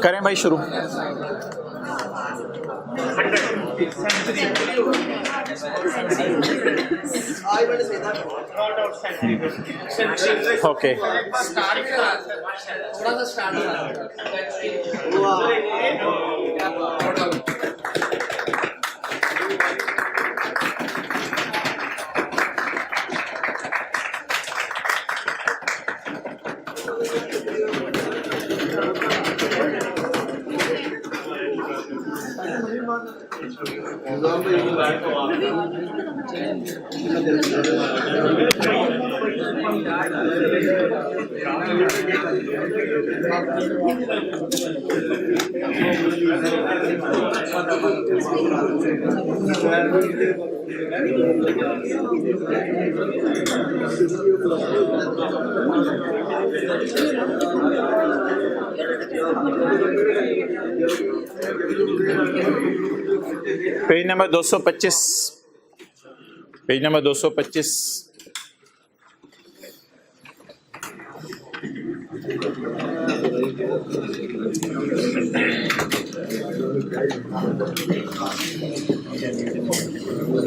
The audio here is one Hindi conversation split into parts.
करें भाई शुरू। Okay page number 225, page number 225।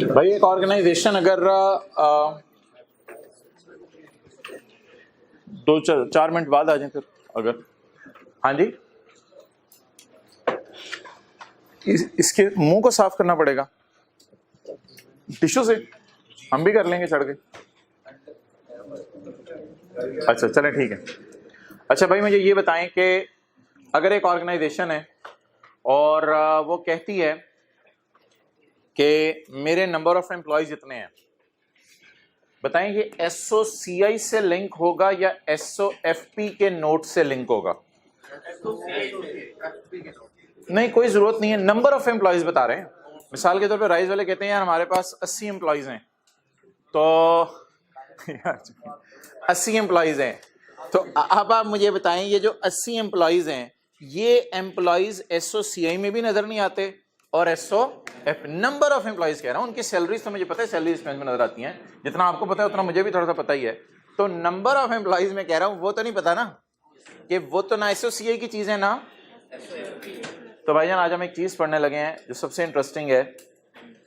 भाई एक ऑर्गेनाइजेशन अगर 2-4 मिनट बाद आ जाए फिर, अगर हाँ जी इसके मुंह को साफ करना पड़ेगा टिश्यू से, हम भी कर लेंगे चढ़ के। अच्छा चलें ठीक है। अच्छा भाई मुझे ये बताएं कि अगर एक ऑर्गेनाइजेशन है और वो कहती है कि मेरे नंबर ऑफ एम्प्लॉयज इतने हैं, बताएं ये SOCI से लिंक होगा या SOFP के नोट से लिंक होगा? नहीं कोई जरूरत नहीं है, नंबर ऑफ एम्प्लॉयज बता रहे हैं। मिसाल के तौर पे राइस वाले कहते हैं यार हमारे पास 80 एम्प्लॉयज हैं, तो 80 एम्प्लॉयज हैं, तो अब आप मुझे बताएं ये जो 80 एम्प्लॉयज हैं ये एम्प्लॉयज SOCI में भी नजर नहीं आते और SOF नंबर ऑफ एम्प्लॉयज कह रहा हूं, उनकी सैलरीज तो मुझे पता है, सैलरी इसमें नजर आती हैं, जितना आपको पता है उतना मुझे भी थोड़ा सा पता ही है। तो नंबर ऑफ एम्प्लॉयज में कह रहा हूं वो तो नहीं पता ना, कि वो तो ना SOCI की चीज है ना। तो भाईजान आज हम एक चीज पढ़ने लगे हैं जो सबसे इंटरेस्टिंग है।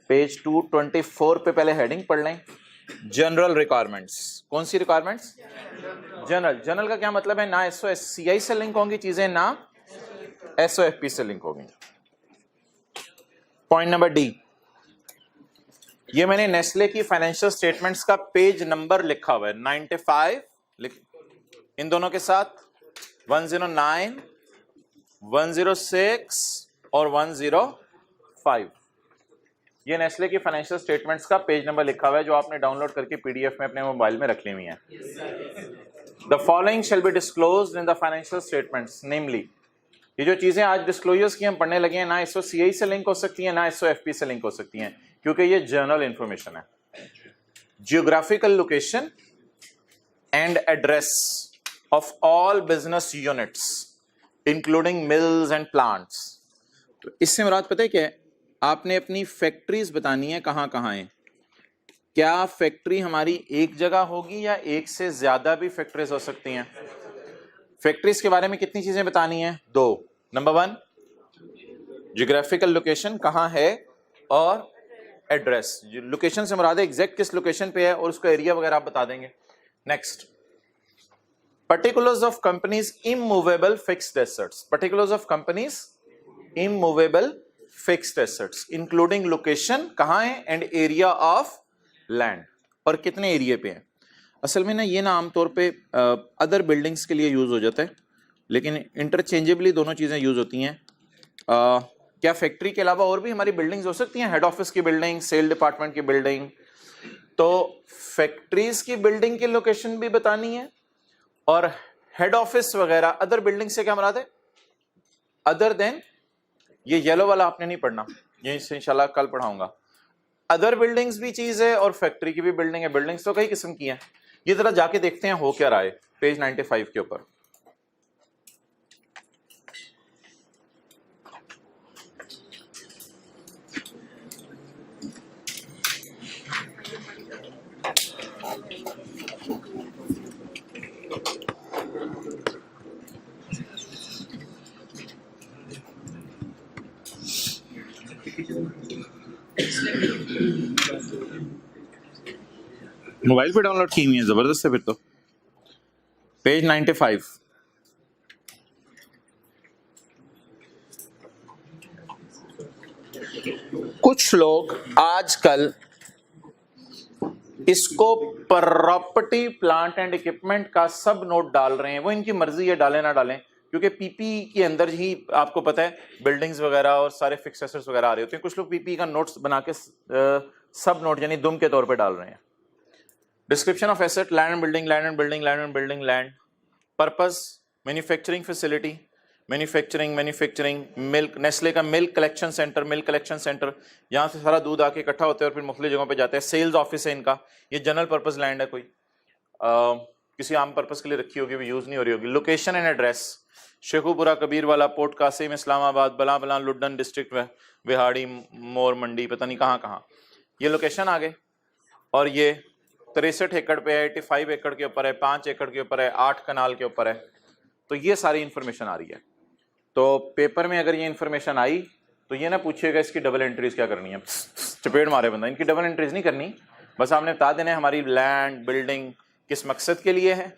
पेज 224 पे पहले हेडिंग पढ़ लें, जनरल रिक्वायरमेंट्स। कौन सी रिक्वायरमेंट्स? जनरल। जनरल का क्या मतलब है? ना SOCI से लिंक होंगी चीजें, ना SOFP से लिंक होंगी। पॉइंट नंबर डी, ये मैंने नेस्ले की फाइनेंशियल स्टेटमेंट्स का पेज नंबर लिखा हुआ है 95, इन दोनों के साथ 109, 106 और 105। ये नेस्ले की फाइनेंशियल स्टेटमेंट्स का पेज नंबर लिखा हुआ है जो आपने डाउनलोड करके PDF में अपने मोबाइल में रख ली हुई है। The following shall be disclosed in the financial statements, namely, ये जो चीजें आज डिस्क्लोजर्स की हम पढ़ने लगे हैं ना SOCI से लिंक हो सकती हैं ना SOFP से लिंक हो सकती हैं, क्योंकि ये जर्नल इंफॉर्मेशन है। Geographical location and address of all business units including mills and plants. तो इससे मुराद पता है क्या है? आपने अपनी फैक्ट्रीज बतानी है कहाँ कहाँ है। क्या फैक्ट्री हमारी एक जगह होगी या एक से ज्यादा भी फैक्ट्रीज हो सकती हैं? फैक्ट्रीज के बारे में कितनी चीजें बतानी है? 2। नंबर 1 जियोग्राफिकल लोकेशन कहाँ है, और एड्रेस। लोकेशन से मुराद है एग्जैक्ट किस लोकेशन पे है और उसका एरिया वगैरह आप बता देंगे। Next, particulars of companies immovable fixed assets, particulars of companies immovable fixed assets including location कहाँ है and area of land, और कितने एरिया पे है। असल में ना ये ना आमतौर पे अदर बिल्डिंग्स के लिए यूज हो जाता है, लेकिन इंटरचेंजेबली दोनों चीजें यूज होती हैं। क्या फैक्ट्री के अलावा और भी हमारी बिल्डिंग्स हो सकती हैं? हेड ऑफिस की बिल्डिंग, सेल डिपार्टमेंट की बिल्डिंग। तो फैक्ट्रीज की बिल्डिंग की लोकेशन भी बतानी है, और हेड ऑफिस वगैरह अदर बिल्डिंग से क्या मुराद है? अदर देन, ये येलो वाला आपने नहीं पढ़ना, ये इंशाल्लाह कल पढ़ाऊंगा। अदर बिल्डिंग्स भी चीज है और फैक्ट्री की भी बिल्डिंग है। बिल्डिंग्स तो कई किस्म की हैं, ये जरा जाके देखते हैं हो क्या रहा है पेज 95 के ऊपर। मोबाइल पे डाउनलोड की हुई है, जबरदस्त है फिर तो। पेज 95। कुछ लोग आजकल इसको प्रॉपर्टी प्लांट एंड इक्विपमेंट का सब नोट डाल रहे हैं, वो इनकी मर्जी है, डालें ना डालें, क्योंकि पीपी के अंदर ही आपको पता है बिल्डिंग्स वगैरह और सारे फिक्स एसेट्स वगैरह आ रहे होते हैं। कुछ लोग पीपी का नोट्स बना के सब नोट यानी दुम के तौर पे डाल रहे हैं। Description of asset, land and building, land and building, land and building, land. Purpose, manufacturing facility, manufacturing, milk, Nestle का milk collection centre, milk collection centre, यहाँ से सारा दूध आके इकट्ठा होता है और फिर मुख्तलिफ जगहों पे जाता है। सेल्स ऑफिस है इनका, ये जनरल पर्पस लैंड है, कोई किसी आम पर्पस के लिए रखी होगी, वो यूज नहीं हो रही होगी। Location and address, Sheikhupura, Kabirwala, Port Qasim, Islamabad, Bala Luddan district, Vehari, मोर मंडी, पता नहीं कहाँ कहाँ, ये लोकेशन आ गए। और ये 63 एकड़ पे है, 85 एकड़ के ऊपर है, 5 एकड़ के ऊपर है, 8 कनाल के ऊपर है। तो ये सारी इंफॉर्मेशन आ रही है। तो पेपर में अगर ये इंफॉर्मेशन आई तो ये ना पूछिएगा इसकी डबल एंट्रीज क्या करनी है, चपेट मारे बंदा, इनकी डबल एंट्रीज नहीं करनी। बस आपने बता देना है हमारी लैंड बिल्डिंग किस मकसद के लिए है,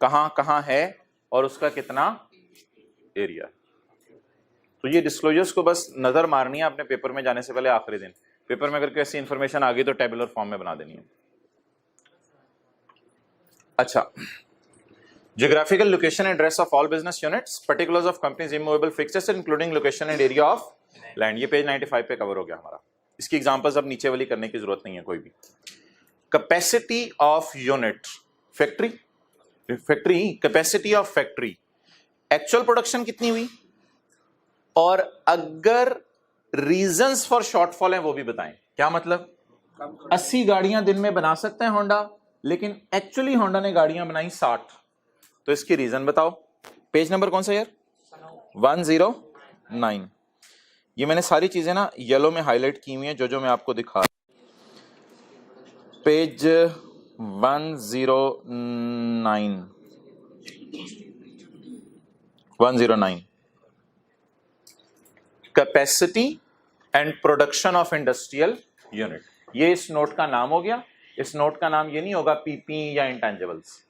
कहाँ कहाँ है और उसका कितना एरिया। तो ये डिस्क्लोजर्स को बस नजर मारनी है आपने पेपर में जाने से पहले आखिरी दिन। पेपर में अगर कोई ऐसी इंफॉर्मेशन आ गई तो टेबुलर फॉर्म में बना देनी है। अच्छा, geographical location and address of all business units, particulars of companies immovable fixtures including location and area of land, ये पेज 95 पे कवर हो गया हमारा। इसकी एग्जांपल्स अब नीचे वाली करने की जरूरत नहीं है कोई भी। Capacity of unit, factory capacity of factory, actual production कितनी हुई और अगर रीजंस फॉर शॉर्टफॉल है वो भी बताएं। क्या मतलब, 80 गाड़ियां दिन में बना सकते हैं होंडा, लेकिन एक्चुअली होंडा ने गाड़ियां बनाई 60, तो इसकी रीजन बताओ। पेज नंबर कौन सा यार, 109। ये मैंने सारी चीजें ना येलो में हाईलाइट की हुई हैं जो मैं आपको दिखा। Page 109 capacity and production of industrial unit, ये इस नोट का नाम हो गया। इस नोट का नाम ये नहीं होगा पीपी या इंटेंजिबल्स।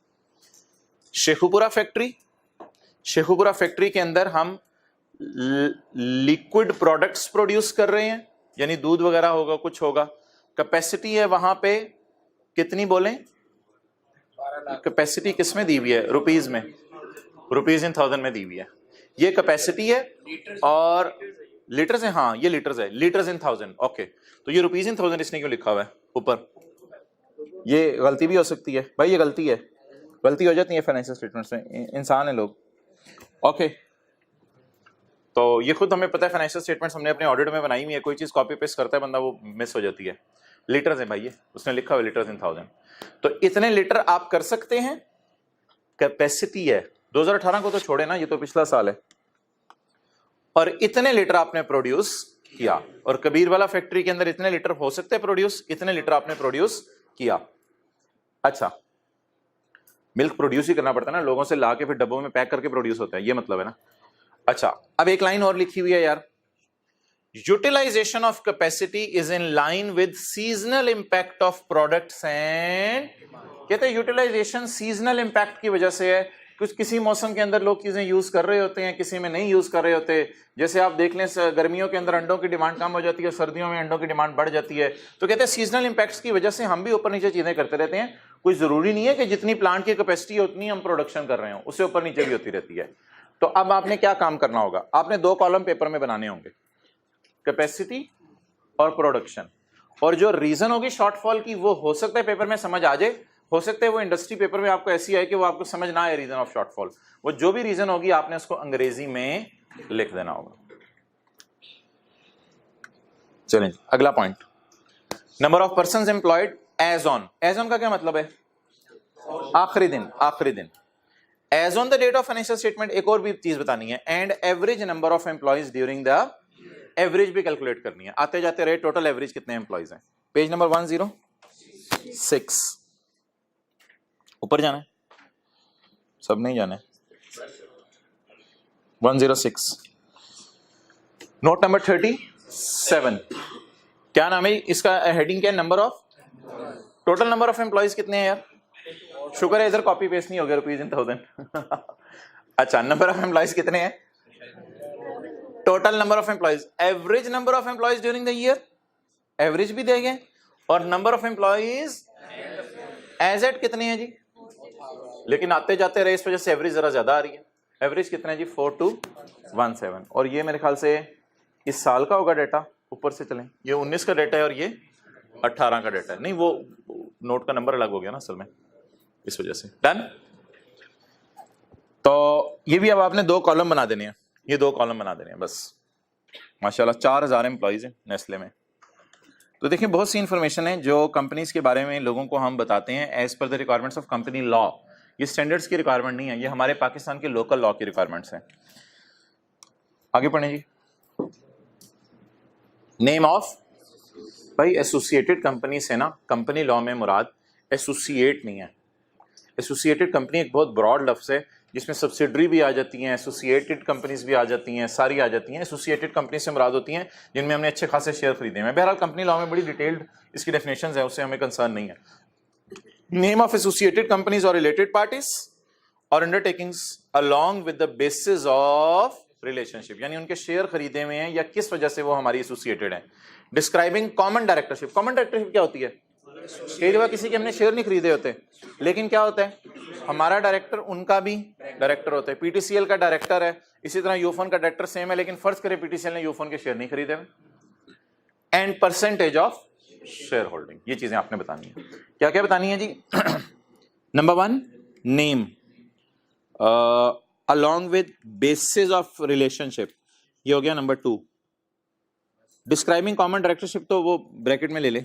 शेखुपुरा फैक्ट्री के अंदर हम लिक्विड प्रोडक्ट्स प्रोड्यूस कर रहे हैं, यानी दूध वगैरह होगा, कुछ होगा। कैपेसिटी है वहां पे कितनी बोलें, कैपेसिटी किस में दी हुई है, रुपीज में, रुपीज इन 1000 में दी हुई है। ये कैपेसिटी है और लीटर्स है, हाँ ये लीटर्स है, लीटर्स इन 1000। ओके, तो ये रुपीज इन 1000 इसने क्यों लिखा हुआ है ऊपर, ये गलती भी हो सकती है भाई, ये गलती है, गलती हो जाती है फाइनेंशियल स्टेटमेंट्स में, इंसान है लोग। ओके, तो ये खुद हमें पता है, फाइनेंशियल स्टेटमेंट्स हमने अपने ऑडिट में बनाई हुई है, कोई चीज कॉपी पेस्ट करता है बंदा वो मिस हो जाती है। लीटर्स है भाई, ये उसने लिखा हुआ लीटर्स इन 1000, तो इतने लीटर आप कर सकते हैं। कैपेसिटी है 2018 को तो छोड़े ना, ये तो पिछला साल है, और इतने लीटर आपने प्रोड्यूस किया। और कबीरवाला फैक्ट्री के अंदर इतने लीटर हो सकते हैं प्रोड्यूस, इतने लीटर आपने प्रोड्यूस किया। अच्छा, मिल्क प्रोड्यूस ही करना पड़ता है ना, लोगों से लाके फिर डब्बों में पैक करके प्रोड्यूस होता है, ये मतलब है ना। अच्छा, अब एक लाइन और लिखी हुई है यार, utilisation of capacity is in line with seasonal impact of products and, कहते हैं यूटिलाइजेशन सीजनल इंपैक्ट की वजह से है, कुछ किसी मौसम के अंदर लोग चीजें यूज कर रहे होते हैं, किसी में नहीं यूज कर रहे होते। जैसे आप देख लें गर्मियों के अंदर अंडों की डिमांड कम हो जाती है, सर्दियों में अंडों की डिमांड बढ़ जाती है। तो कहते हैं सीजनल इंपैक्ट्स की वजह से हम भी ऊपर नीचे चीजें करते रहते हैं। कोई जरूरी नहीं है कि जितनी प्लांट की कैपेसिटी है उतनी हम प्रोडक्शन कर रहे हो, उससे ऊपर नीचे भी होती रहती है। तो अब आपने क्या काम करना होगा, आपने 2 कॉलम पेपर में बनाने होंगे, कैपेसिटी और प्रोडक्शन, और जो रीजन होगी शॉर्टफॉल की वो हो सकता है पेपर में समझ आ जाए, हो सकता है वो इंडस्ट्री पेपर में आपको ऐसी आए कि वो आपको समझ ना आए रीजन ऑफ शॉर्टफॉल। वो जो भी रीजन होगी आपने उसको अंग्रेजी में लिख देना होगा। चलें, अगला point, number of persons employed as on. As on का क्या मतलब है, आखिरी दिन, आखिरी दिन। As on the date of financial statement एक और भी चीज बतानी है, and average number of employees during the, average भी कैलकुलेट करनी है, आते जाते रहे टोटल एवरेज कितने एम्प्लॉयज हैं। पेज नंबर 106, ऊपर जाना है, सब नहीं जाना है। 106, नोट नंबर 30, 7। क्या नाम है इसका, हेडिंग क्या है, number of, total number of employees कितने हैं यार, शुक्र है इधर कॉपी पेस्ट नहीं हो गया रुपीज इन 1000। अच्छा, नंबर ऑफ एम्प्लॉइज कितने हैं, total number of employees, average number of employees during the year, average भी देंगे, और number of employees as at कितने हैं जी, लेकिन आते जाते रहे इस वजह से एवरेज जरा ज्यादा आ रही है। एवरेज कितना है जी, 4217, और ये मेरे ख्याल से इस साल का होगा डाटा, ऊपर से चलें, ये 19 का डाटा है और ये 18 का डाटा है, नहीं वो नोट का नंबर अलग हो गया ना असल में, इस वजह से। डन। तो ये भी अब आपने 2 कॉलम बना देने हैं, ये 2 कॉलम बना देने हैं बस। माशाल्लाह 4000 एम्प्लॉइज हैं नेस्ले में। तो देखिए बहुत सी इंफॉर्मेशन है जो कंपनीज के बारे में लोगों को हम बताते हैं एज पर the requirements of company law. ये स्टैंडर्ड्स की रिक्वायरमेंट नहीं है, ये हमारे पाकिस्तान के लोकल लॉ की रिक्वायरमेंट्स हैं। आगे पढ़ें जी। नेम ऑफ, भाई एसोसिएटेड कंपनी से ना कंपनी लॉ में मुराद एसोसिएट नहीं है। एसोसिएटेड कंपनी एक बहुत ब्रॉड लफ्ज़ है जिसमें सब्सिडरी भी आ जाती हैं, एसोसिएटेड कंपनीज भी आ जाती हैं, सारी आ जाती हैं। एसोसिएटेड कंपनी से मुराद होती हैं जिनमें हमने अच्छे खासे शेयर खरीदे हैं। बहरहाल कंपनी लॉ में बड़ी डिटेल्ड इसकी डेफिनेशंस है, उससे हमें कंसर्न नहीं है। नेम ऑफ एसोसिएटेड कंपनीज और रिलेटेड पार्टीज और undertakings along with the basis of relationship, यानी उनके शेयर खरीदे हुए हैं या किस वजह से वो हमारी एसोसिएटेड हैं। Describing common directorship, common directorship क्या होती है, कई दफा किसी के हमने शेयर नहीं खरीदे होते, लेकिन क्या होता है हमारा डायरेक्टर उनका भी डायरेक्टर होता है। पीटीसीएल का डायरेक्टर है, इसी तरह यूफोन का डायरेक्टर सेम है, लेकिन फर्ज करें पीटीसीएल ने यूफोन के शेयर नहीं खरीदे हुए। And percentage of share holding, ये चीजें आपने बतानी है। क्या क्या बतानी है जी। Number 1 name along with basis of relationship, ये हो गया नंबर 2। डिस्क्राइबिंग कॉमन डायरेक्टरशिप तो वो ब्रैकेट में ले ले,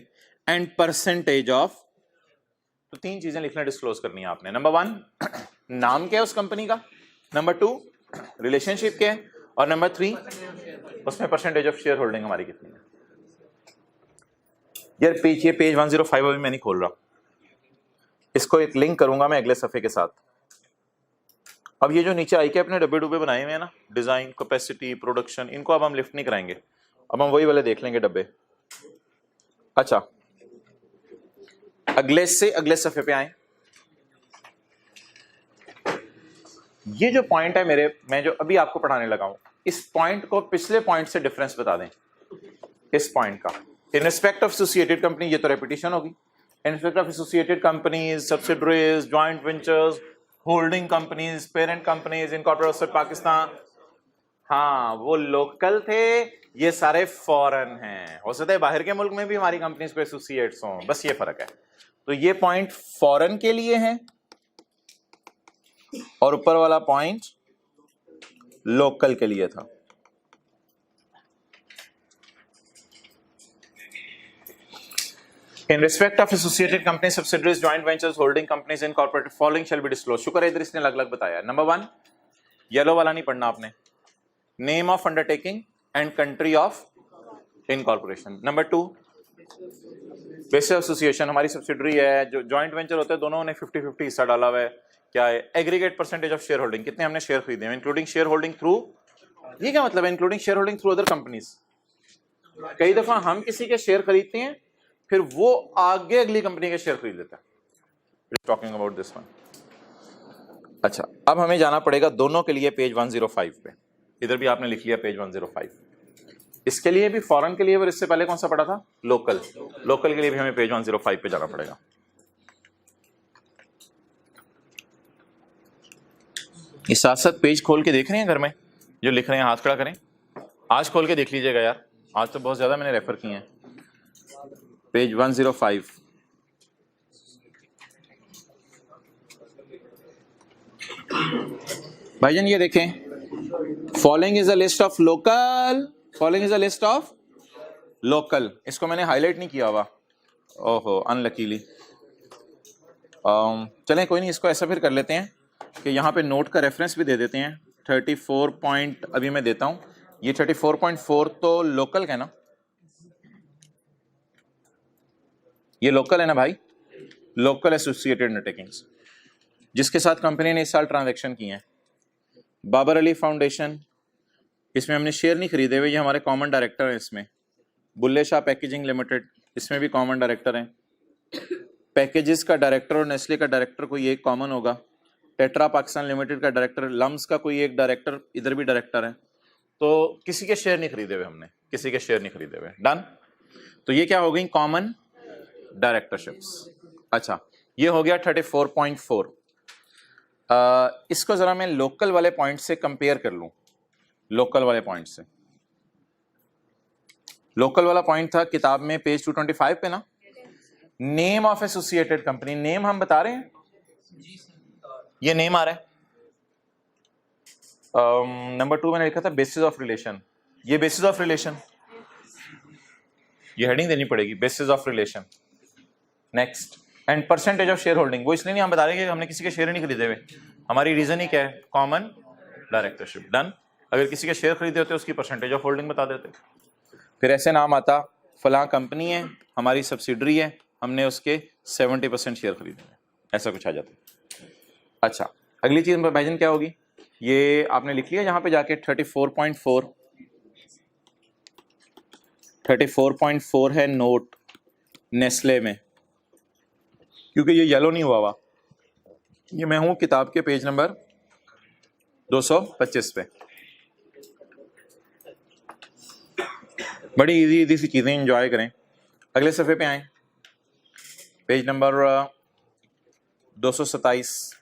एंड परसेंटेज ऑफ, तो 3 चीजें लिखना डिस्क्लोज करनी है आपने। नंबर 1 नाम क्या है उस कंपनी का, नंबर 2 रिलेशनशिप क्या है, और नंबर 3 उसमें परसेंटेज ऑफ शेयर होल्डिंग हमारी कितनी है। यार ये पेज 105 अभी मैं नहीं खोल रहा, इसको एक लिंक करूंगा मैं अगले सफे के साथ। अब ये जो नीचे आई के अपने डब्बे डुब्बे बनाए हुए हैं ना, डिजाइन, कैपेसिटी, प्रोडक्शन, इनको अब हम लिफ्ट नहीं कराएंगे, अब हम वही वाले देख लेंगे डब्बे। अच्छा, अगले सफे पे आए। ये जो पॉइंट है मेरे, मैं जो अभी आपको पढ़ाने लगा हूं, इस पॉइंट को पिछले पॉइंट से डिफरेंस बता दें। इस पॉइंट का इन रिस्पेक्ट ऑफ एसोसिएटेड कंपनी, ये तो रेपिटेशन होगी। इन respect of associated companies, subsidiaries, joint ventures, holding companies, parent companies, incorporated Pakistan, हाँ वो लोकल थे, ये सारे फॉरेन हैं। हो सकता है बाहर के मुल्क में भी हमारी कंपनीज को एसोसिएट्स हों, बस ये फर्क है। तो ये पॉइंट फॉरेन के लिए है और ऊपर वाला पॉइंट लोकल के लिए था। In respect of associated companies, subsidiaries, joint ventures, holding companies, incorporated, following shall be disclosed. शुक्र है इधर इसने अलग अलग बताया। नंबर 1 येलो वाला नहीं पढ़ना आपने, name of undertaking and country of incorporation. Number 2 basis association, हमारी सब्सिडरी है, जो जॉइंट वेंचर होते हैं दोनों ने 50-50 हिस्सा डाला हुआ है। क्या है aggregate percentage of share holding, कितने हमने शेयर खरीदे हैं, इंक्लूडिंग शेयर होल्डिंग थ्रू, ये क्या मतलब है including share holding through other companies. कई दफा हम किसी के शेयर खरीदते हैं फिर वो आगे अगली कंपनी के शेयर खरीद लेता है। Talking about this one. अच्छा, अब हमें जाना पड़ेगा दोनों के लिए पेज 105 पे। इधर भी आपने लिख लिया पेज 105। इसके लिए भी फॉरेन के लिए, इससे पहले कौन सा पढ़ा था, लोकल। लोकल के लिए भी हमें पेज 105 पे जाना पड़ेगा। इस साथ साथ पेज खोल के देख रहे हैं घर में, जो लिख रहे हैं हाथ खड़ा करें, आज खोल के देख लीजिएगा यार, आज तो बहुत ज्यादा मैंने रेफर किए हैं। पेज 105, भाईजान ये देखें, following is a list of local, following is a list of local. इसको मैंने हाईलाइट नहीं किया हुआ, ओहो अनलकीली। चलें कोई नहीं, इसको ऐसा फिर कर लेते हैं कि यहाँ पे नोट का रेफरेंस भी दे देते हैं। 34 पॉइंट अभी मैं देता हूँ, ये 34.4 तो लोकल है ना, ये लोकल है ना भाई, लोकल एसोसिएटेड अंडरटेकिंग्स, जिसके साथ कंपनी ने इस साल ट्रांजैक्शन किए हैं। बाबर अली फाउंडेशन, इसमें हमने शेयर नहीं खरीदे हुए, ये हमारे कॉमन डायरेक्टर हैं इसमें, बुल्ले शाह पैकेजिंग लिमिटेड, इसमें भी कॉमन डायरेक्टर हैं। पैकेजेस का डायरेक्टर और नेस्ले का डायरेक्टर कोई एक कॉमन होगा। टेट्रा पाकिस्तान लिमिटेड का डायरेक्टर, लम्स का कोई एक डायरेक्टर इधर भी डायरेक्टर है। तो किसी के शेयर नहीं खरीदे हुए हमने, किसी के शेयर नहीं खरीदे हुए। डन। तो ये क्या हो गई? Common directorships. अच्छा, ये हो गया 34.4। इसको जरा मैं लोकल वाले पॉइंट से कंपेयर कर लूं। लोकल वाले पॉइंट से, लोकल वाला पॉइंट था किताब में पेज 225 पे ना, name of associated company. Name हम बता रहे हैं, ये नेम आ रहा है। नंबर 2 मैंने लिखा था बेसिस ऑफ रिलेशन, ये बेसिस ऑफ रिलेशन, ये हेडिंग देनी पड़ेगी, basis of relation. Next, and percentage of share holding, वो इसलिए नहीं हम बता रहे कि हमने किसी के शेयर नहीं खरीदे हुए, हमारी रीजन ही क्या है? Common directorship. डन। अगर किसी के शेयर खरीदे होते उसकी परसेंटेज ऑफ होल्डिंग बता देते। फिर ऐसे नाम आता, फलां कंपनी है, हमारी सब्सिडरी है, हमने उसके 70% शेयर खरीदे, ऐसा कुछ आ जाता। अच्छा, अगली चीज भाईजान क्या होगी? ये आपने लिख लिया यहाँ पे जाके 34.4। 34.4 है नोट नेस्ले में, क्योंकि ये येलो नहीं हुआ हुआ, ये मैं हूं किताब के पेज नंबर 225 पे। बड़ी इजी इजी सी चीजें एंजॉय करें। अगले सफ़े पे आए, page number 227।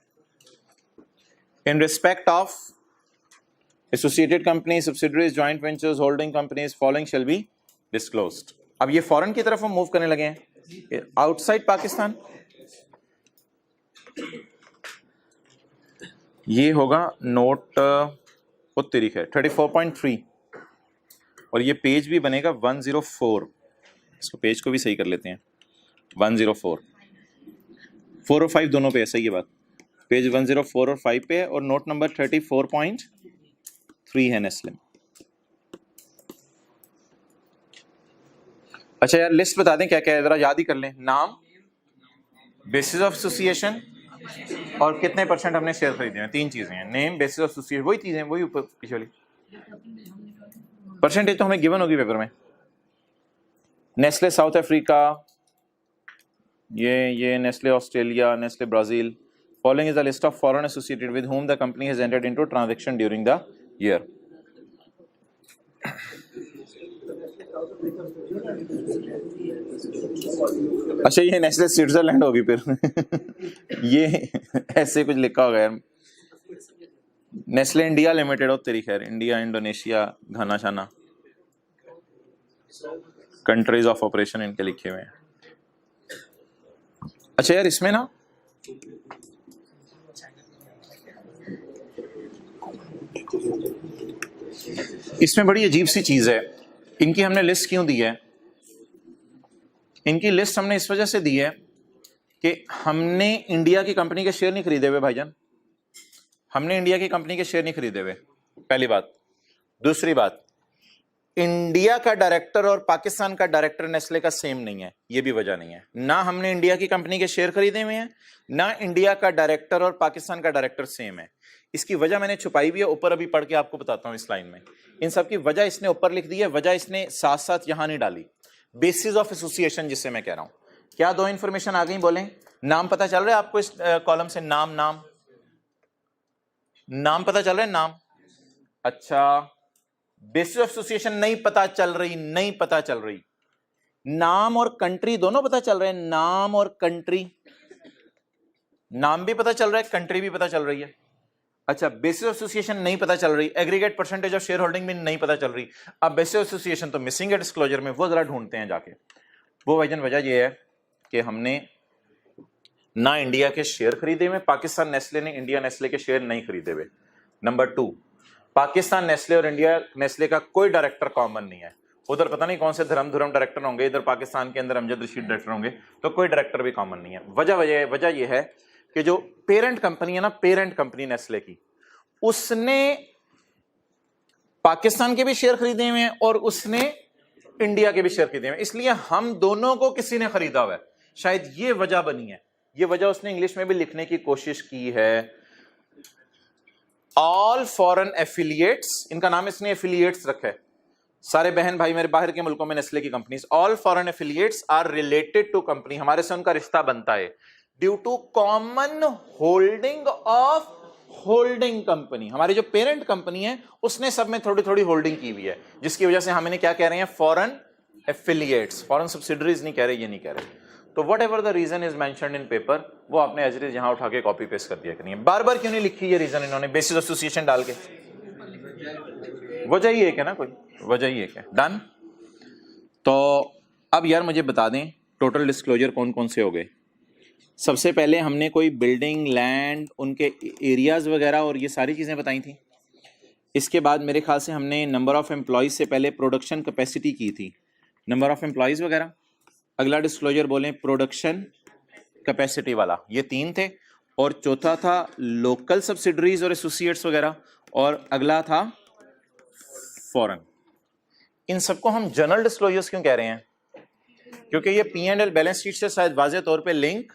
In respect of associated company, subsidiaries, joint ventures, holding companies, following shall be disclosed. अब ये फॉरेन की तरफ हम मूव करने लगे हैं, आउटसाइड पाकिस्तान। ये होगा नोट तारीख है 34.3 और ये पेज भी बनेगा 104। इसको पेज को भी सही कर लेते हैं, 104, 4 और 5 दोनों पे है, सही है बात। पेज 104 और 5 पे है और नोट नंबर 34.3 है नेस्ले। अच्छा यार, लिस्ट बता दें क्या क्या है, जरा याद ही कर लें। नाम, बेसिस ऑफ एसोसिएशन और कितने परसेंट हमने शेयर खरीदे हैं। 3 चीजें हैं, नेम, बेसिस ऑफ एसोसिएशन, वही चीजें, वही ऊपर पीछे वाली। परसेंटेज तो हमें गिवन होगी पेपर में। नेस्ले साउथ अफ्रीका, ये Nestle Australia, Nestle Brazil. Following is the list of foreign associated with whom the company has entered into transaction during the year। अच्छा, ये नेस्ले स्विट्जरलैंड होगी फिर ये ऐसे कुछ लिखा होगा यार। नेस्ले इंडिया लिमिटेड हो तेरी खैर, इंडिया, इंडोनेशिया, घाना शाना, कंट्रीज ऑफ ऑपरेशन इनके लिखे हुए हैं। अच्छा यार, इसमें ना इसमें बड़ी अजीब सी चीज है। इनकी हमने लिस्ट क्यों दी है? इनकी लिस्ट हमने इस वजह से दी है कि हमने इंडिया की कंपनी के शेयर नहीं खरीदे हुए भाईजान, हमने इंडिया की कंपनी के शेयर नहीं खरीदे हुए, पहली बात। दूसरी बात, इंडिया का डायरेक्टर और पाकिस्तान का डायरेक्टर नेस्ले का सेम नहीं है, ये भी वजह नहीं है। ना हमने इंडिया की कंपनी के शेयर खरीदे हुए हैं, ना इंडिया का डायरेक्टर और पाकिस्तान का डायरेक्टर सेम है। इसकी वजह मैंने छुपाई भी है, ऊपर अभी पढ़ के आपको बताता हूं इस लाइन में। इन सब की वजह इसने ऊपर लिख दी है, वजह इसने साथ साथ यहां नहीं डाली। बेसिस ऑफ एसोसिएशन जिससे मैं कह रहा हूं, क्या 2 इंफॉर्मेशन आ गई? बोलें। नाम पता चल रहा है आपको इस कॉलम से? नाम पता चल रहा है? नाम। अच्छा, बेसिस ऑफ एसोसिएशन नहीं पता चल रही। नाम और कंट्री दोनों पता चल रहे हैं, नाम और कंट्री, नाम भी पता चल रहा है, कंट्री भी पता चल रही है। अच्छा, बेसिस ऑफ एसोसिएशन नहीं पता चल रही, aggregate percentage of share holding भी नहीं पता चल रही। अब बेसिस ऑफ एसोसिएशन तो मिसिंग है डिस्क्लोजर में, वो जरा ढूंढते हैं जाके। वो वजह ये है कि हमने ना इंडिया के शेयर खरीदे हुए, पाकिस्तान नेस्ले ने इंडिया नेस्ले के शेयर नहीं खरीदे हुए। नंबर 2, पाकिस्तान नेस्ले और इंडिया नेस्ले का कोई डायरेक्टर कॉमन नहीं है। उधर पता नहीं कौन से धर्म डायरेक्टर होंगे, इधर पाकिस्तान के अंदर अमजद रशीद डायरेक्टर होंगे, तो कोई डायरेक्टर भी कॉमन नहीं है। वजह यह है कि जो पेरेंट कंपनी है ना, पेरेंट कंपनी नेस्ले की, उसने पाकिस्तान के भी शेयर खरीदे हुए हैं और उसने इंडिया के भी शेयर खरीदे हुए हैं, इसलिए हम दोनों को किसी ने खरीदा हुआ है। शायद ये वजह बनी है, ये वजह उसने इंग्लिश में भी लिखने की कोशिश की है। ऑल फॉरेन एफिलिएट्स, इनका नाम इसने एफिलिएट्स रखा है, सारे बहन भाई मेरे बाहर के मुल्कों में नेस्ले की companies, all foreign affiliates are related to company, हमारे से उनका रिश्ता बनता है due to common holding of holding company. हमारी जो पेरेंट कंपनी है उसने सब में थोड़ी थोड़ी होल्डिंग की हुई है, जिसकी वजह से हम इन्हें क्या कह रहे हैं, फॉरेन एफिलिएट्स, फॉरेन सब्सिडरीज नहीं कह रहे, ये नहीं कह रहे। तो whatever the reason is mentioned in paper, वो आपने एज इट इज यहां उठा के कॉपी पेस्ट कर दिया करिए। बार बार क्यों नहीं लिखी ये रीजन इन्होंने बेसिस एसोसिएशन डाल के? वजह ही एक है ना, कोई वजह ही एक है। डन। तो अब यार मुझे बता दें टोटल डिस्क्लोजर कौन कौन से हो गए। सबसे पहले हमने कोई बिल्डिंग, लैंड, उनके एरियाज वगैरह और ये सारी चीज़ें बताई थी। इसके बाद मेरे ख्याल से हमने नंबर ऑफ एम्प्लॉयज़ से पहले प्रोडक्शन कैपेसिटी की थी, नंबर ऑफ एम्प्लॉयज़ वगैरह। अगला डिस्क्लोजर बोलें प्रोडक्शन कैपेसिटी वाला, ये 3 थे। और चौथा था लोकल सब्सिडरीज और एसोसिएट्स वगैरह, और अगला था फॉरेन। इन सबको हम जनरल डिस्क्लोजर्स क्यों कह रहे हैं? क्योंकि ये P&L बैलेंस शीट से शायद वाज़े तौर पे लिंक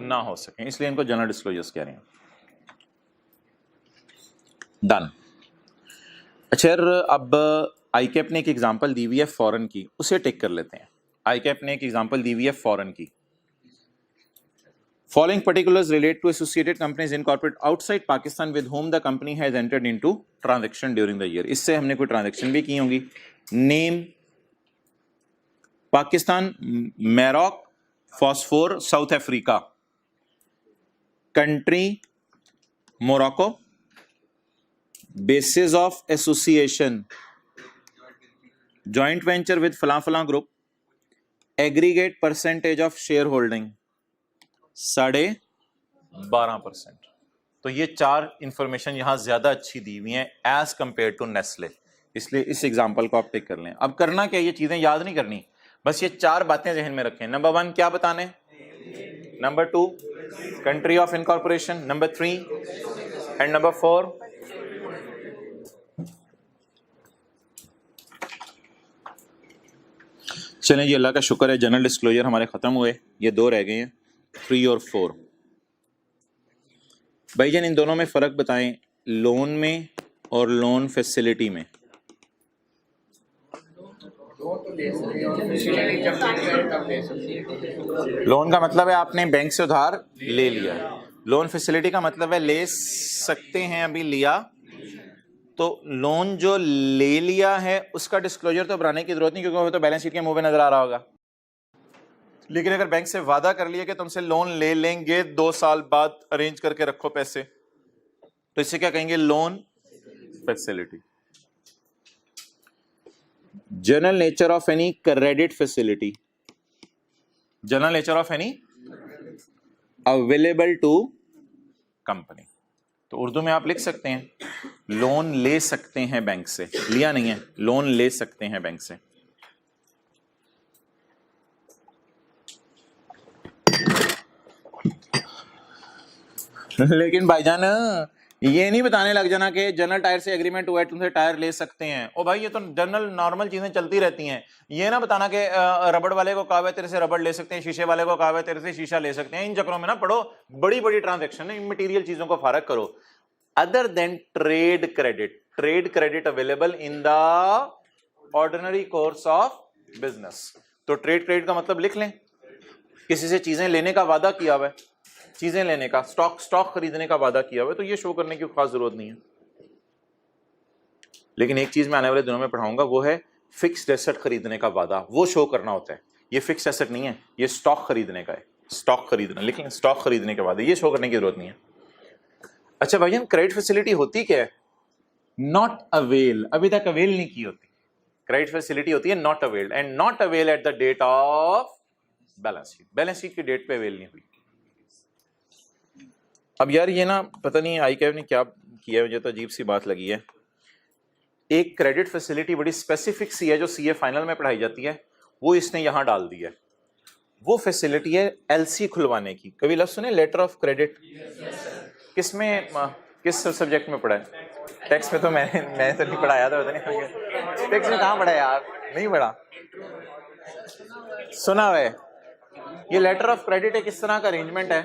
ना हो सके, इसलिए इनको जनरल डिस्क्लोजर्स कह रहे हैं। डन। अच्छा, अब आईकैप ने एक एग्जांपल दी हुई है फॉरेन की, उसे टेक कर लेते हैं। आईकैप ने एक एग्जांपल दी हुई है फॉरेन की। Following particulars relate to associated companies incorporated outside Pakistan with whom the company has entered into transaction during the year. इससे हमने कोई ट्रांजेक्शन भी की होंगी। Name Pakistan, Maroc, Phosphore, South Africa. Country Morocco. Basis of association joint venture with फलां फलां group. Aggregate percentage of share holding 12.5%। तो ये 4 इंफॉर्मेशन यहां ज्यादा अच्छी दी हुई हैं एज कंपेयर टू नेस्ले, इसलिए इस एग्जांपल को आप टिक कर लें। अब करना क्या, ये चीजें याद नहीं करनी, बस ये 4 बातें जहन में रखें। नंबर 1 क्या बताने, number 2 country of incorporation, number 3 and number 4 चलें जी, अल्लाह का शुक्र है जनरल डिस्क्लोजर हमारे खत्म हुए, ये 2 रह गए हैं, 3 और 4। भाईजान इन दोनों में फ़र्क बताएं, लोन में और लोन फैसिलिटी में। लोन का मतलब है आपने बैंक से उधार ले लिया, लोन फैसिलिटी का मतलब है ले सकते हैं अभी लिया। तो लोन जो ले लिया है उसका डिस्क्लोजर तो बनाने की जरूरत नहीं, क्योंकि वो तो बैलेंस शीट के मुंह पे नजर आ रहा होगा। लेकिन अगर बैंक से वादा कर लिया कि तुमसे लोन ले लेंगे 2 साल बाद, अरेंज करके रखो पैसे, तो इसे क्या कहेंगे, loan facility. General nature of any credit facility, general nature of any available to company. तो उर्दू में आप लिख सकते हैं लोन ले सकते हैं बैंक से, लिया नहीं है, लोन ले सकते हैं बैंक से। लेकिन भाईजान ये नहीं बताने लग जाना कि जनरल टायर से एग्रीमेंट हुआ है तुमसे टायर ले सकते हैं। ओ भाई ये तो जनरल नॉर्मल चीजें चलती रहती हैं। ये ना बताना कि रबड़ वाले को कहा है तेरे से रबड़ ले सकते हैं, शीशे वाले को कहा है तेरे से शीशा ले सकते हैं। इन चक्रों में ना पढ़ो, बड़ी बड़ी ट्रांजैक्शन है, मटेरियल चीजों को फारक करो। Other than trade credit, trade credit available in the ordinary course of business. तो ट्रेड क्रेडिट का मतलब लिख लें, किसी से चीजें लेने का वादा किया हुआ है, चीजें लेने का, स्टॉक खरीदने का वादा किया हुआ है, तो ये शो करने की खास जरूरत नहीं है। लेकिन एक चीज मैं आने वाले दिनों में पढ़ाऊंगा, वो है फिक्स्ड एसेट खरीदने का वादा, वो शो करना होता है। ये फिक्स्ड एसेट नहीं है, ये स्टॉक खरीदने का है, स्टॉक खरीदना, लेकिन स्टॉक खरीदने के वादे, ये शो करने की जरूरत नहीं है। अच्छा भाईजान क्रेडिट फैसिलिटी होती क्या है? नॉट अवेल, अभी तक अवेल नहीं की होती। क्रेडिट फैसिलिटी होती है not availed, and not avail at the date of balance sheet, balance sheet की डेट पे अवेल नहीं हुई। अब यार ये ना पता नहीं आईकैप ने क्या किया, मुझे तो अजीब सी बात लगी है। एक क्रेडिट फैसिलिटी बड़ी स्पेसिफिक सी है जो सीए फाइनल में पढ़ाई जाती है, वो इसने यहां डाल दी है। वो फैसिलिटी है एलसी खुलवाने की। कभी लफ्ज़ सुने लेटर ऑफ क्रेडिट? किसमें, किस सब्जेक्ट में पढ़ा है? टैक्स में तो मैंने तो नहीं पढ़ाया था, पता नहीं टैक्स में कहाँ पढ़ा यार, नहीं पढ़ा, सुना हुआ है। ये लेटर ऑफ क्रेडिट एक इस तरह का अरेंजमेंट है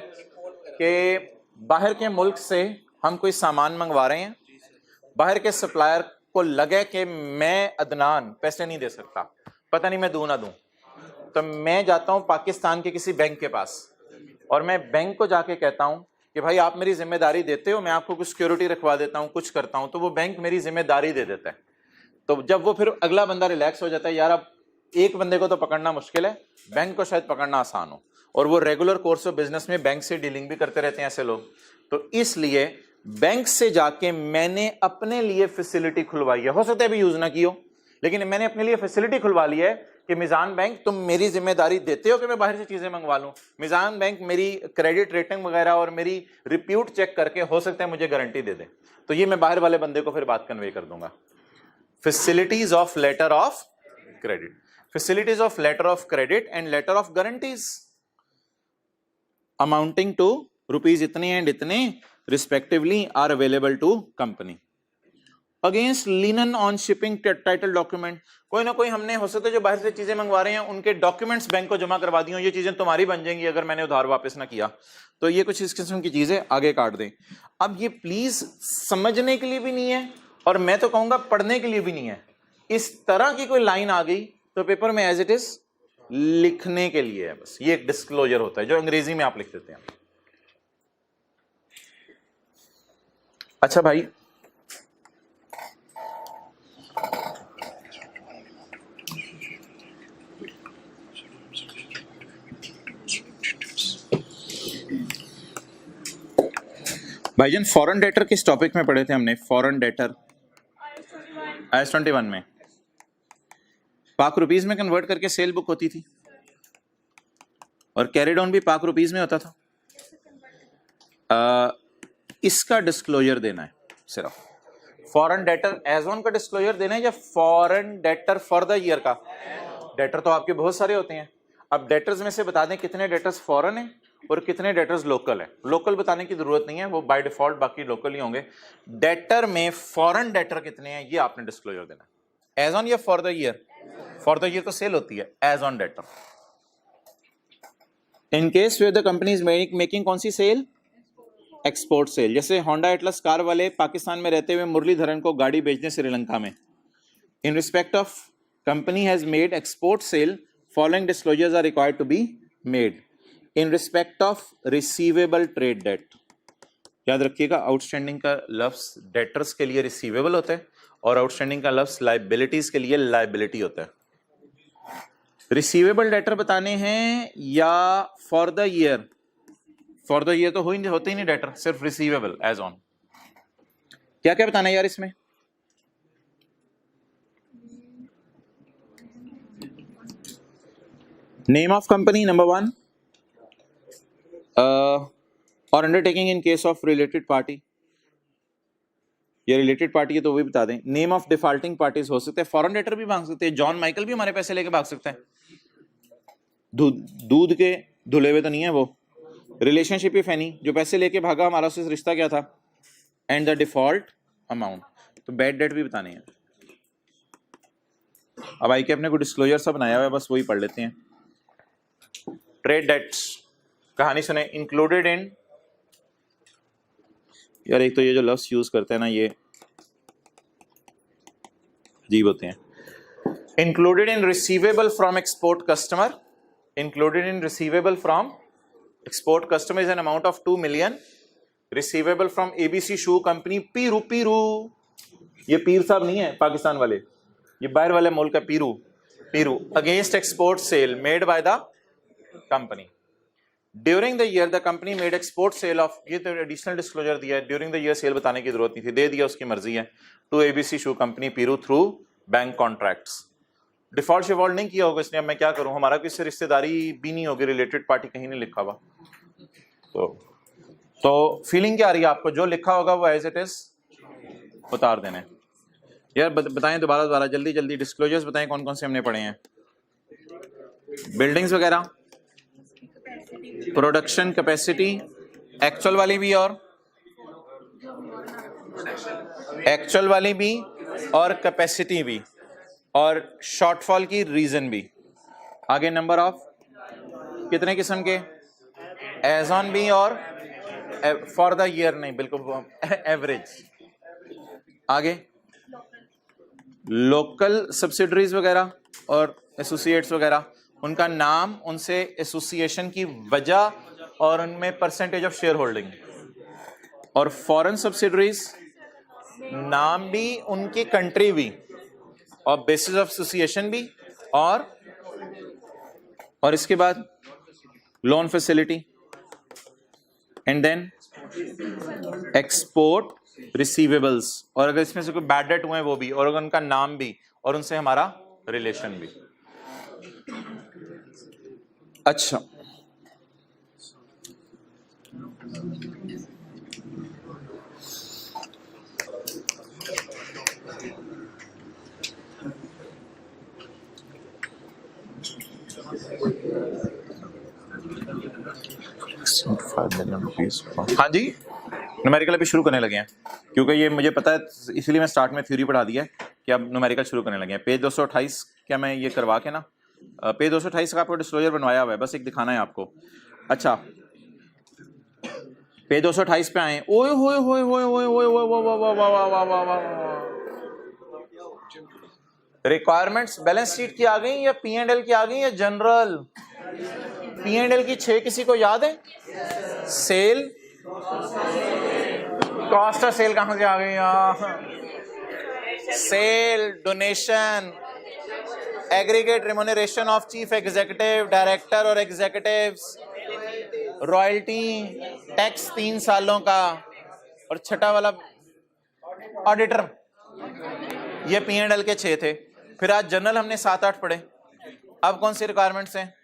कि बाहर के मुल्क से हम कोई सामान मंगवा रहे हैं, बाहर के सप्लायर को लगे कि मैं अदनान पैसे नहीं दे सकता, पता नहीं मैं दूं ना दूं, तो मैं जाता हूं पाकिस्तान के किसी बैंक के पास और मैं बैंक को जाके कहता हूं कि भाई आप मेरी जिम्मेदारी देते हो, मैं आपको कुछ सिक्योरिटी रखवा देता हूं, कुछ करता हूं, तो वो बैंक मेरी जिम्मेदारी दे देता है। तो जब वो फिर अगला बंदा रिलैक्स हो जाता है, यार अब एक बंदे को तो पकड़ना मुश्किल है, बैंक को शायद पकड़ना आसान हो, और वो रेगुलर कोर्स ऑफ बिजनेस में बैंक से डीलिंग भी करते रहते हैं ऐसे लोग। तो इसलिए बैंक से जाके मैंने अपने लिए फैसिलिटी खुलवाई है, हो सकता है अभी यूज ना की हो, लेकिन मैंने अपने लिए फैसिलिटी खुलवा ली है कि मिजान बैंक तुम मेरी जिम्मेदारी देते हो कि मैं बाहर से चीजें मंगवा लूं, मिजान बैंक मेरी क्रेडिट रेटिंग वगैरह और मेरी रिप्यूट चेक करके हो सकता है मुझे गारंटी दे दे, तो ये मैं बाहर वाले बंदे को फिर बात कन्वे कर दूंगा। Facilities of letter of credit, facilities of letter of credit and letter of guarantees amounting to rupees itne and itne respectively are available to company against lien on shipping title document। कोई ना कोई हमने हो सकता है जो बाहर से चीजें मंगवा रहे हैं उनके डॉक्यूमेंट्स बैंक को जमा करवा दी हो, ये चीजें तुम्हारी बन जाएंगी अगर मैंने उधार वापस ना किया, तो ये कुछ इस किस्म की चीजें आगे काट दें। अब ये प्लीज समझने के लिए भी नहीं है और मैं तो कहूंगा पढ़ने के लिए भी नहीं है, इस तरह की कोई लाइन आ गई तो पेपर में एज इट इज लिखने के लिए है, बस ये एक डिस्क्लोजर होता है जो अंग्रेजी में आप लिख देते हैं। अच्छा भाई, भाईजान फॉरेन डेटर किस टॉपिक में पढ़े थे हमने? फॉरेन डेटर IAS 21 में पाक रुपीज में कन्वर्ट करके सेल बुक होती थी और कैरिड ऑन भी पाक रुपीज में होता था। इसका डिस्क्लोजर देना है सिर्फ, फॉरेन डेटर एज ऑन का डिस्क्लोजर देना है या foreign debtor for the year का? डेटर तो आपके बहुत सारे होते हैं, अब डेटर्स में से बता दें कितने डेटर्स फॉरेन हैं और कितने डेटर्स लोकल है। लोकल बताने की जरूरत नहीं है, वो बाय डिफॉल्ट बाकी लोकल ही होंगे। डेटर में फॉरेन डेटर कितने हैं ये आपने डिस्क्लोजर देना है, एज ऑन या for the year? For the year तो सेल होती है, as on debtor. In case where the company is making कौन सी सेल? Export sale. जैसे होंडा एटलस कार वाले पाकिस्तान में रहते हुए मुरलीधरन को गाड़ी बेचने श्रीलंका में, in respect of company has made export sale following disclosures are required to be made in respect of receivable trade debt. याद रखिएगा आउटस्टैंडिंग का लफ्ज डेटर्स के लिए रिसीवेबल होता है और आउटस्टैंडिंग का लफ्ज लाइबिलिटीज के लिए लाइबिलिटी होता है। रिसीवेबल डेटर बताने हैं या for the year? For the year तो होते ही नहीं डेटर, सिर्फ रिसीवेबल एज ऑन। क्या क्या बताना है यार इसमें? नेम ऑफ कंपनी नंबर 1 और undertaking in case of related party, ये रिलेटेड पार्टी है तो वो भी बता दें। नेम ऑफ डिफॉल्टिंग पार्टीज हो सकते हैं, फॉरेन डेटर भी मांग सकते हैं, जॉन माइकल भी हमारे पैसे लेके भाग सकता है, दूध के धुले हुए तो नहीं है वो। रिलेशनशिप इफ एनी, जो पैसे लेके भागा हमारा उससे रिश्ता क्या था, एंड द डिफॉल्ट अमाउंट। तो बैड डेट भी बताने हैं। अब आई के अपने को डिस्क्लोजर सा बनाया हुआ है, बस वही पढ़ लेते हैं। ट्रेड डेट्स, कहानी सुने। इंक्लूडेड इन, यार एक तो ये जो लफ्ज यूज करते हैं ना ये अजीब होते हैं। Included in receivable from export customer, included in receivable from export customer is an amount of 2 million receivable from ABC shoe company Peru. Peru ये पीर साहब नहीं है पाकिस्तान वाले, ये बाहर वाले मुल्क का Peru. Peru against export sale made by the company during the year the company made export sale of, ये तो एडिशनल डिस्क्लोजर दिया है, ड्यूरिंग द ईयर सेल बताने की जरूरत नहीं थी, दे दिया, उसकी मर्जी है। To ABC shoe company Peru through bank contracts. Default शिफॉल्ट नहीं किया होगा इसने, अब मैं क्या करूं, हमारा किसी रिश्तेदारी भी नहीं होगी, रिलेटेड पार्टी कहीं नहीं लिखा हुआ। तो फीलिंग क्या आ रही है आपको? जो लिखा होगा वो एज इट इज उतार देने। यार बताएं दोबारा जल्दी जल्दी डिस्क्लोजर्स बताएं कौन कौन से हमने पढ़े हैं। बिल्डिंग्स वगैरह, प्रोडक्शन कैपेसिटी, एक्चुअल वाली भी और एक्चुअल वाली भी और कैपेसिटी भी, और शॉर्टफॉल की रीजन भी। आगे नंबर ऑफ कितने किस्म के, एज ऑन भी और फॉर द ईयर नहीं, बिल्कुल एवरेज। आगे लोकल सब्सिडरीज वगैरह और एसोसिएट्स वगैरह, उनका नाम, उनसे एसोसिएशन की वजह और उनमें परसेंटेज ऑफ शेयर होल्डिंग। और फॉरेन सब्सिडरीज, नाम भी, उनकी कंट्री भी, और बेसिस ऑफ एसोसिएशन भी, और इसके बाद loan facility, and then export receivables, और अगर इसमें से कोई बैड डेट हुए हैं वो भी, और अगर उनका नाम भी, और उनसे हमारा रिलेशन भी। अच्छा, हाँ जी, न्यूमेरिकल अभी शुरू करने लगे हैं, क्योंकि ये मुझे पता है, इसलिए मैं स्टार्ट में थ्योरी पढ़ा दिया है कि अब न्यूमेरिकल शुरू करने लगे हैं। पेज 228 क्या मैं ये करवा के ना, पेज 228 का आपको डिस्क्लोजर बनवाया हुआ है, बस एक दिखाना है आपको। अच्छा, पेज 228 पे आए। ओए होए होए होए होए होए होए वाह वाह वाह वाह वाह वाह वाह वाह। रिक्वायरमेंट्स बैलेंस शीट की आ गई या P&L की आ गई या जनरल? P&L की 6 किसी को याद है? सेल, कॉस्ट ऑफ सेल कहां से आ गई यार? Sale, donation, aggregate remuneration of chief executive, director और एग्जीक्यूटिव्स, रॉयल्टी, टैक्स 3 सालों का, और छठा वाला ऑडिटर। ये P&L के 6 थे। फिर आज जनरल हमने 7-8 पढ़े। अब कौन सी रिक्वायरमेंट्स हैं?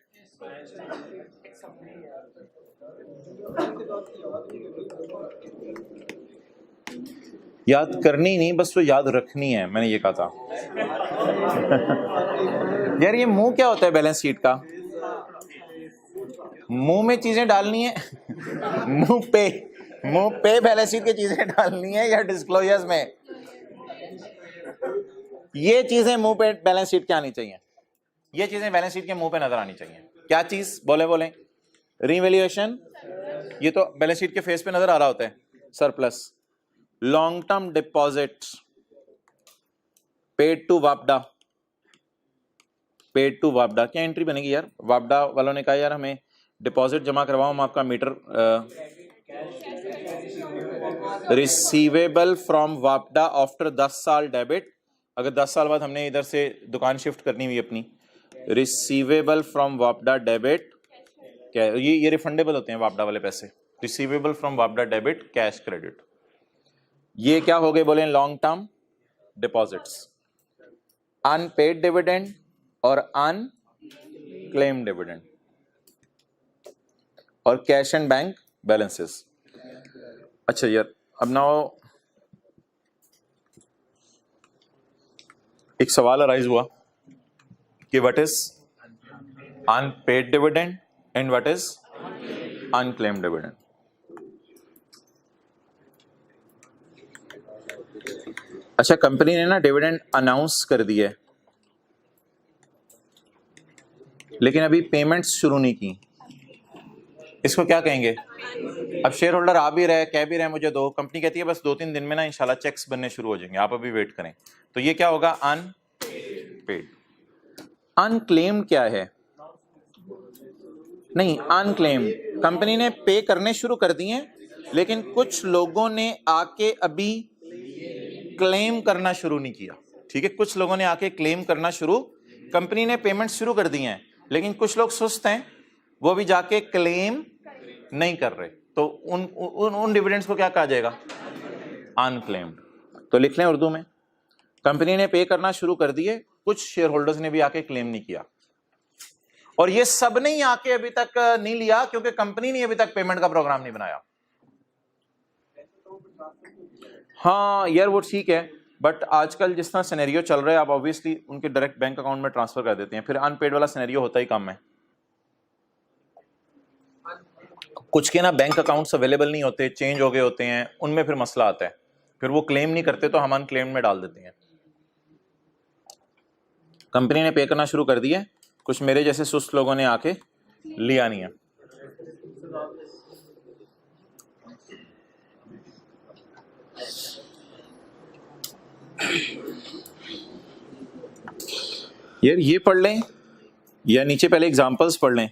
याद करनी नहीं, बस तो याद रखनी है, मैंने ये कहा था। यार ये मुंह क्या होता है बैलेंस शीट का? मुंह में चीजें डालनी है मुंह पे बैलेंस शीट की चीजें डालनी है या डिस्क्लोजर्स में? ये चीजें मुंह पे बैलेंस शीट की आनी चाहिए, ये चीजें बैलेंस शीट के मुंह पे नजर आनी चाहिए। क्या चीज? बोले रीवैल्यूएशन, ये तो बैलेंस शीट के फेस पे नजर आ रहा होता है। Surplus, long term deposits, paid to वापडा, paid to वापडा। क्या एंट्री बनेगी यार? वापडा वालों ने कहा यार हमें डिपॉजिट जमा करवाओ, हम आपका मीटर। रिसीवेबल फ्रॉम वापडा आफ्टर 10 साल डेबिट, अगर 10 साल बाद हमने इधर से दुकान शिफ्ट करनी हुई अपनी। रिसीवेबल फ्रॉम वापडा डेबिट, क्या ये रिफंडेबल होते हैं वापडा वाले पैसे। रिसीवेबल फ्रॉम वापडा डेबिट, कैश क्रेडिट। ये क्या हो गए बोले? Long term deposits, unpaid dividend और अनक्लेम डिविडेंड, और कैश एंड बैंक बैलेंसेस। अच्छा यार, अब ना एक सवाल अराइज हुआ कि what is unpaid dividend and what is unclaim dividend. अच्छा, कंपनी ने ना डिविडेंड अनाउंस कर दिया है, लेकिन अभी पेमेंट्स शुरू नहीं की। इसको क्या कहेंगे? अब शेयर होल्डर आ भी रहे, कह भी रहे मुझे दो, कंपनी कहती है बस 2-3 दिन में ना इंशाल्लाह चेक्स बनने शुरू हो जाएंगे, आप अभी वेट करें। तो ये क्या होगा? अनपेड। अनक्लेम क्या है? नहीं, अनक्लेम कंपनी ने पे करने शुरू कर दिए, लेकिन कुछ लोगों ने आके अभी क्लेम करना शुरू नहीं किया। ठीक है, कुछ लोगों ने आके क्लेम करना शुरू, कंपनी ने पेमेंट शुरू कर दी हैं, लेकिन कुछ लोग सुस्त हैं, वो भी जाके क्लेम नहीं कर रहे। तो उन डिविडेंड्स को क्या कहा जाएगा? अनक्लेम्ड। तो लिख लें उर्दू में, कंपनी ने पे करना शुरू कर दिए, कुछ शेयर होल्डर्स ने भी आके क्लेम नहीं किया, और ये सब ने आके अभी तक नहीं लिया क्योंकि कंपनी ने अभी तक पेमेंट का प्रोग्राम नहीं बनाया। हाँ यार वो ठीक है, बट आजकल जिस तरह सिनेरियो चल रहा है, आप ऑब्वियसली उनके डायरेक्ट बैंक अकाउंट में ट्रांसफर कर देते हैं, फिर अनपेड वाला सिनेरियो होता ही कम है। कुछ के ना बैंक अकाउंट्स अवेलेबल नहीं होते, चेंज हो गए होते हैं, उनमें फिर मसला आता है, फिर वो क्लेम नहीं करते तो हम अनक्लेम में डाल देते हैं। कंपनी ने पे करना शुरू कर दिया, कुछ मेरे जैसे सुस्त लोगों ने आके लिया नहीं है। यार ये पढ़ लें या नीचे पहले एग्जांपल्स पढ़ लें?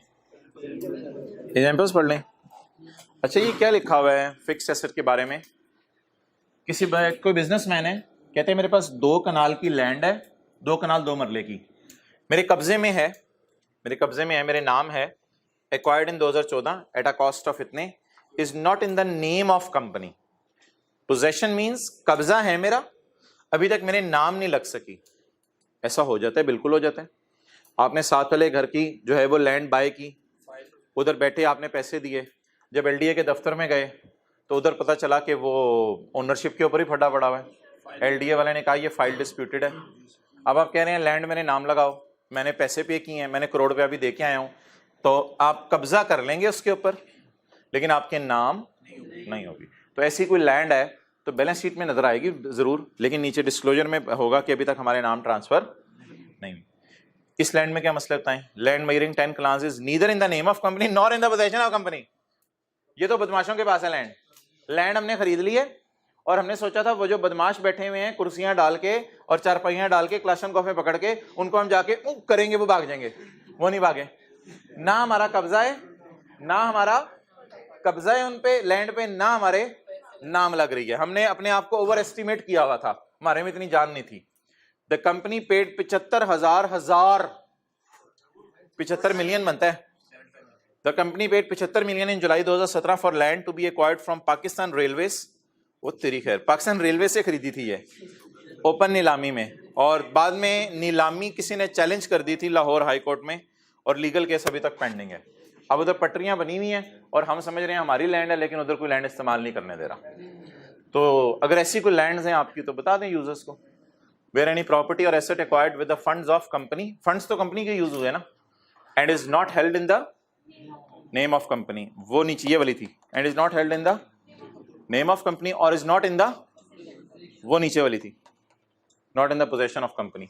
एग्जांपल्स पढ़ लें। अच्छा, ये क्या लिखा हुआ है फिक्स्ड एसेट के बारे में? कोई बिजनेसमैन है, कहते हैं मेरे पास 2 कनाल की लैंड है, 2 कनाल 2 मरले की, मेरे कब्जे में है, मेरे नाम है, acquired in 2014 at a cost of इतने, is not in the name of company. Possession means कब्जा है मेरा, अभी तक मेरे नाम नहीं लग सकी। ऐसा हो जाता है, बिल्कुल हो जाता है। आपने 7 वाले घर की जो है वो लैंड बाय की, उधर बैठे आपने पैसे दिए, जब एलडीए के दफ्तर में गए तो उधर पता चला कि वो ओनरशिप के ऊपर ही फटा पड़ा हुआ है। एलडीए वाले ने कहा ये फाइल डिस्प्यूटेड है। अब आप कह रहे हैं लैंड मेरे नाम लगाओ, मैंने पैसे पे किए हैं, मैंने करोड़ रुपया भी दे के आया हूं, तो आप कब्जा कर लेंगे उसके ऊपर, लेकिन आपके नाम नहीं होगी। तो ऐसी कोई लैंड है तो बैलेंस शीट में नजर आएगी जरूर, लेकिन नीचे डिस्क्लोजर में होगा कि अभी तक हमारे नाम ट्रांसफर नहीं। इस लैंड में क्या मसला बताएं? Land measuring 10 canals is neither in the name of company nor in the position of company. ये तो बदमाशों के पास है लैंड हमने खरीद ली है और हमने सोचा था वो जो बदमाश बैठे हुए हैं कुर्सियां डाल के और चारपाइयां डाल के क्लाशन में पकड़ के उनको हम जाके करेंगे, वो भाग जाएंगे। वो नहीं भागे। ना हमारा कब्जा है, ना हमारा कब्जा है उन पे लैंड पे, ना हमारे नाम लग रही है। हमने अपने आप को ओवर एस्टिमेट किया हुआ था, हमारे में इतनी जान नहीं थी। द कंपनी पेड 75 मिलियन बनता है। The company paid 75 million in July 2017 for land to be acquired from Pakistan Railways. वो तेरी खैर, पाकिस्तान रेलवे से खरीदी थी ये ओपन नीलामी में, और बाद में नीलामी किसी ने चैलेंज कर दी थी लाहौर हाई कोर्ट में, और लीगल केस अभी तक पेंडिंग है। अब उधर पटरियां बनी हुई हैं और हम समझ रहे हैं हमारी लैंड है, लेकिन उधर कोई लैंड इस्तेमाल नहीं करने दे रहा। तो अगर ऐसी कोई लैंड्स हैं आपकी तो बता दें यूजर्स को। वेयर एनी प्रॉपर्टी और asset acquired with the funds of company, funds तो कंपनी के यूज हुए ना, and is not held in the name of company, वो नीचे ये वाली थी, and is not held in the name of company और इज नॉट इन द, वो नीचे वाली थी, not in the possession of company.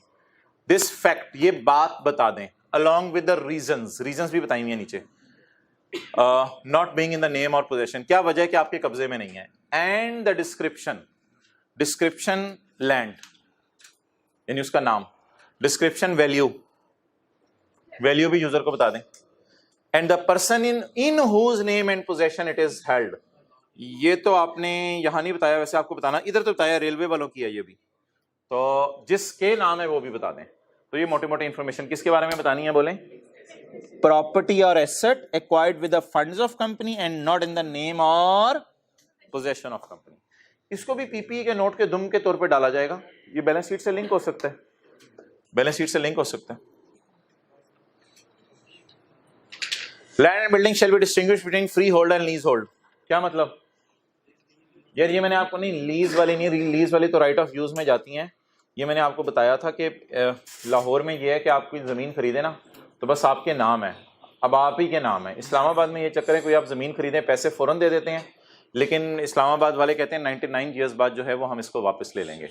This fact, ये बात बता दें along with the reasons भी बताई हुई है नीचे। Not being in the name और पोजेशन, क्या वजह है कि आपके कब्जे में नहीं है, एंड द डिस्क्रिप्शन लैंड यानी उसका नाम, डिस्क्रिप्शन वैल्यू भी यूजर को बता दें, and the person in whose name and possession it is held. ये तो आपने यहां नहीं बताया, वैसे आपको बताना, इधर तो बताया रेलवे वालों की है ये भी, तो जिसके नाम है वो भी बता दें। तो ये मोटे मोटे इंफॉर्मेशन किसके बारे में बतानी है बोलें? प्रॉपर्टी और asset acquired with the funds of company and not in the name और पोजेशन ऑफ कंपनी। इसको भी पीपीई के नोट के दुम के तौर पे डाला जाएगा। ये बैलेंस शीट से लिंक हो सकता है, बैलेंस शीट से लिंक हो सकता है। Land and building shall be distinguished between free hold and lease hold. क्या मतलब? यार ये मैंने आपको नहीं, लीज वाली नहीं, लीज वाली तो राइट ऑफ यूज में जाती हैं। ये मैंने आपको बताया था कि लाहौर में ये है कि आप कोई ज़मीन खरीदें ना तो बस आपके नाम है, अब आप ही के नाम है। इस्लामाबाद में ये चक्कर है, कोई आप ज़मीन खरीदें पैसे फ़ौरन दे देते हैं, लेकिन इस्लामाबाद वाले कहते हैं 99 ईयर्स बाद जो है वो हम इसको वापस ले लेंगे।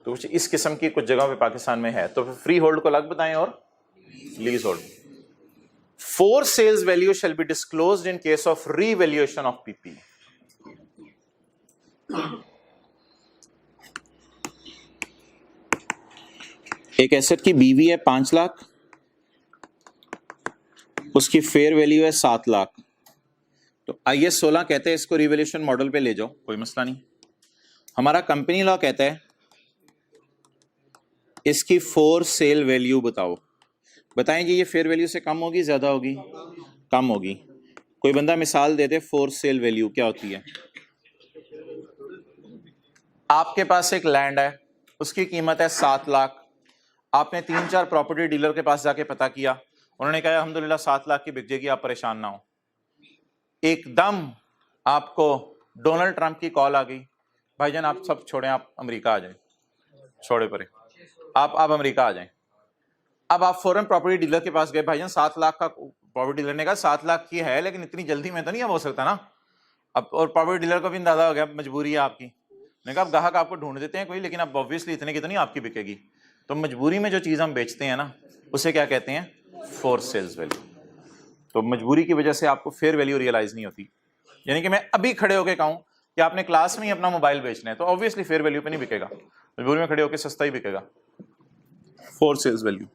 तो कुछ इस किस्म की कुछ जगह पे पाकिस्तान में है। तो फ्री होल्ड को अलग बताएं और lease hold. Four cells value shall be disclosed in case of revaluation of PP. एक एसेट की बीवी है 5 लाख, उसकी फेयर वैल्यू है 7 लाख। तो IS 16 कहते हैं इसको रिवैल्यूएशन मॉडल पे ले जाओ, कोई मसला नहीं। हमारा कंपनी लॉ कहता है इसकी 4 सेल वैल्यू बताओ। बताएं जी, ये फेयर वैल्यू से कम होगी ज्यादा होगी? कम होगी। कोई बंदा मिसाल दे दे 4 सेल वैल्यू क्या होती है? आपके पास एक लैंड है, उसकी कीमत है 7 लाख। आपने 3-4 प्रॉपर्टी डीलर के पास जाके पता किया, उन्होंने कहा अल्हम्दुलिल्लाह 7 लाख की बिक जाएगी, आप परेशान ना हो। एकदम आपको डोनाल्ड ट्रंप की कॉल आ गई, भाईजान आप सब छोड़ें, आप अमेरिका आ जाएं, छोड़े परे, आप अमेरिका आ जाएं। अब आप फौरन प्रॉपर्टी डीलर के पास गए, भाईजान 7 लाख का, प्रॉपर्टी डीलर ने कहा 7 लाख की है लेकिन इतनी जल्दी में तो नहीं अब हो सकता ना। अब और प्रॉपर्टी डीलर को भी अंदाजा हो गया मजबूरी है आपकी, मैंने कहा अब ग्राहक आपको ढूंढ देते हैं कोई, लेकिन अब ऑब्वियसली इतने की तो नहीं आपकी बिकेगी। तो मजबूरी में जो चीज़ हम बेचते हैं ना उसे क्या कहते हैं? 4 सेल्स वैल्यू। तो मजबूरी की वजह से आपको फेयर वैल्यू रियलाइज नहीं होती। यानी कि मैं अभी खड़े होकर कहूँ कि आपने क्लास में ही अपना मोबाइल बेचना है तो ऑब्वियसली फेयर वैल्यू पे नहीं बिकेगा, मजबूरी में खड़े होकर सस्ता ही बिकेगा। 4 सेल्स वैल्यू।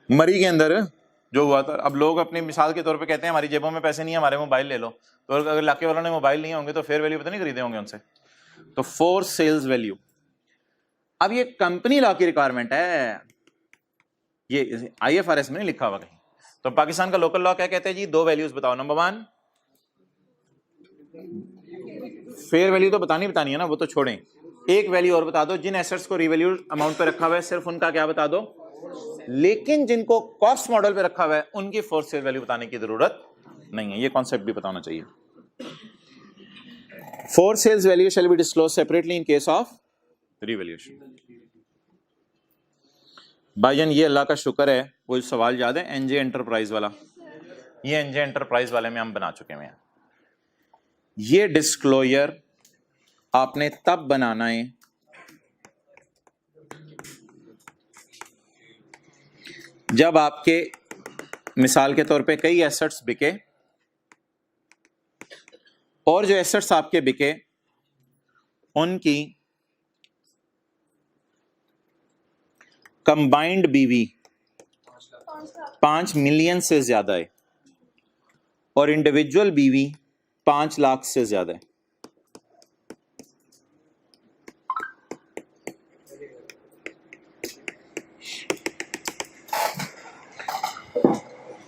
मरी के अंदर जो हुआ था, अब लोग अपनी मिसाल के तौर पे कहते हैं हमारी जेबों में पैसे नहीं है, हमारे मोबाइल ले लो, तो अगर इलाके वालों ने मोबाइल नहीं होंगे तो फेयर वैल्यू पता नहीं खरीदे होंगे उनसे। तो फोर्स सेल्स वैल्यू, अब ये कंपनी लॉ की रिक्वायरमेंट है, ये IFRS में नहीं लिखा हुआ कहीं। तो पाकिस्तान का लोकल लॉ क्या कहते हैं जी, दो वैल्यूज बताओ। नंबर 1 फेयर वैल्यू तो बतानी है ना, वो तो छोड़ें, एक वैल्यू और बता दो, जिन एसेट्स को रिवैल्यू अमाउंट पे रखा हुआ है सिर्फ उनका क्या बता दो, लेकिन जिनको कॉस्ट मॉडल पे रखा हुआ है उनकी फोर्स सेल वैल्यू बताने की जरूरत नहीं है। ये कॉन्सेप्ट भी बताना चाहिए। Force sales value shall be disclose separately in case of revaluation. भाईजान ये अल्लाह का शुक्र है, वो सवाल याद है एनजे एंटरप्राइज वाला, ये एनजे एंटरप्राइज वाले में हम बना चुके हैं। ये डिस्क्लोजर आपने तब बनाना है जब आपके मिसाल के तौर पे कई एसेट्स बिके और जो एसेट्स आपके बिके उनकी कंबाइंड बीवी 5 मिलियन से ज्यादा है और इंडिविजुअल बीवी 5 लाख से ज्यादा है।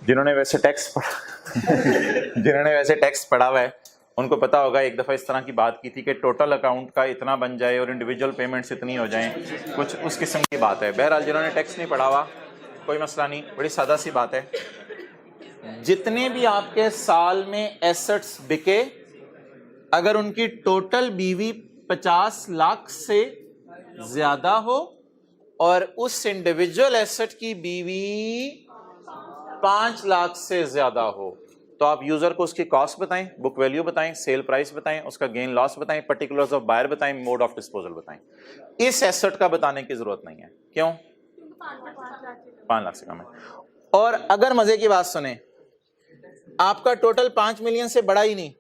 जिन्होंने वैसे टैक्स पढ़ा हुआ है उनको पता होगा, एक दफ़ा इस तरह की बात की थी कि टोटल अकाउंट का इतना बन जाए और इंडिविजुअल पेमेंट्स इतनी हो जाएं, कुछ उस किस्म की बात है। बहरहाल जिन्होंने टैक्स नहीं पढ़ा हुआ कोई मसला नहीं, बड़ी सादा सी बात है। जितने भी आपके साल में एसेट्स बिके अगर उनकी टोटल बीवी 50 लाख से ज्यादा हो और उस इंडिविजुअल एसेट की बीवी 5 लाख से ज्यादा हो तो आप यूजर को उसकी कॉस्ट बताएं, बुक वैल्यू बताएं, सेल प्राइस बताएं, उसका गेन लॉस बताएं, पर्टिकुलर्स ऑफ बायर बताएं, मोड ऑफ डिस्पोजल बताएं। इस एसेट का बताने की जरूरत नहीं है। क्यों? 5 लाख से कम है। और अगर मजे की बात सुने, आपका टोटल 5 मिलियन से बड़ा ही नहीं,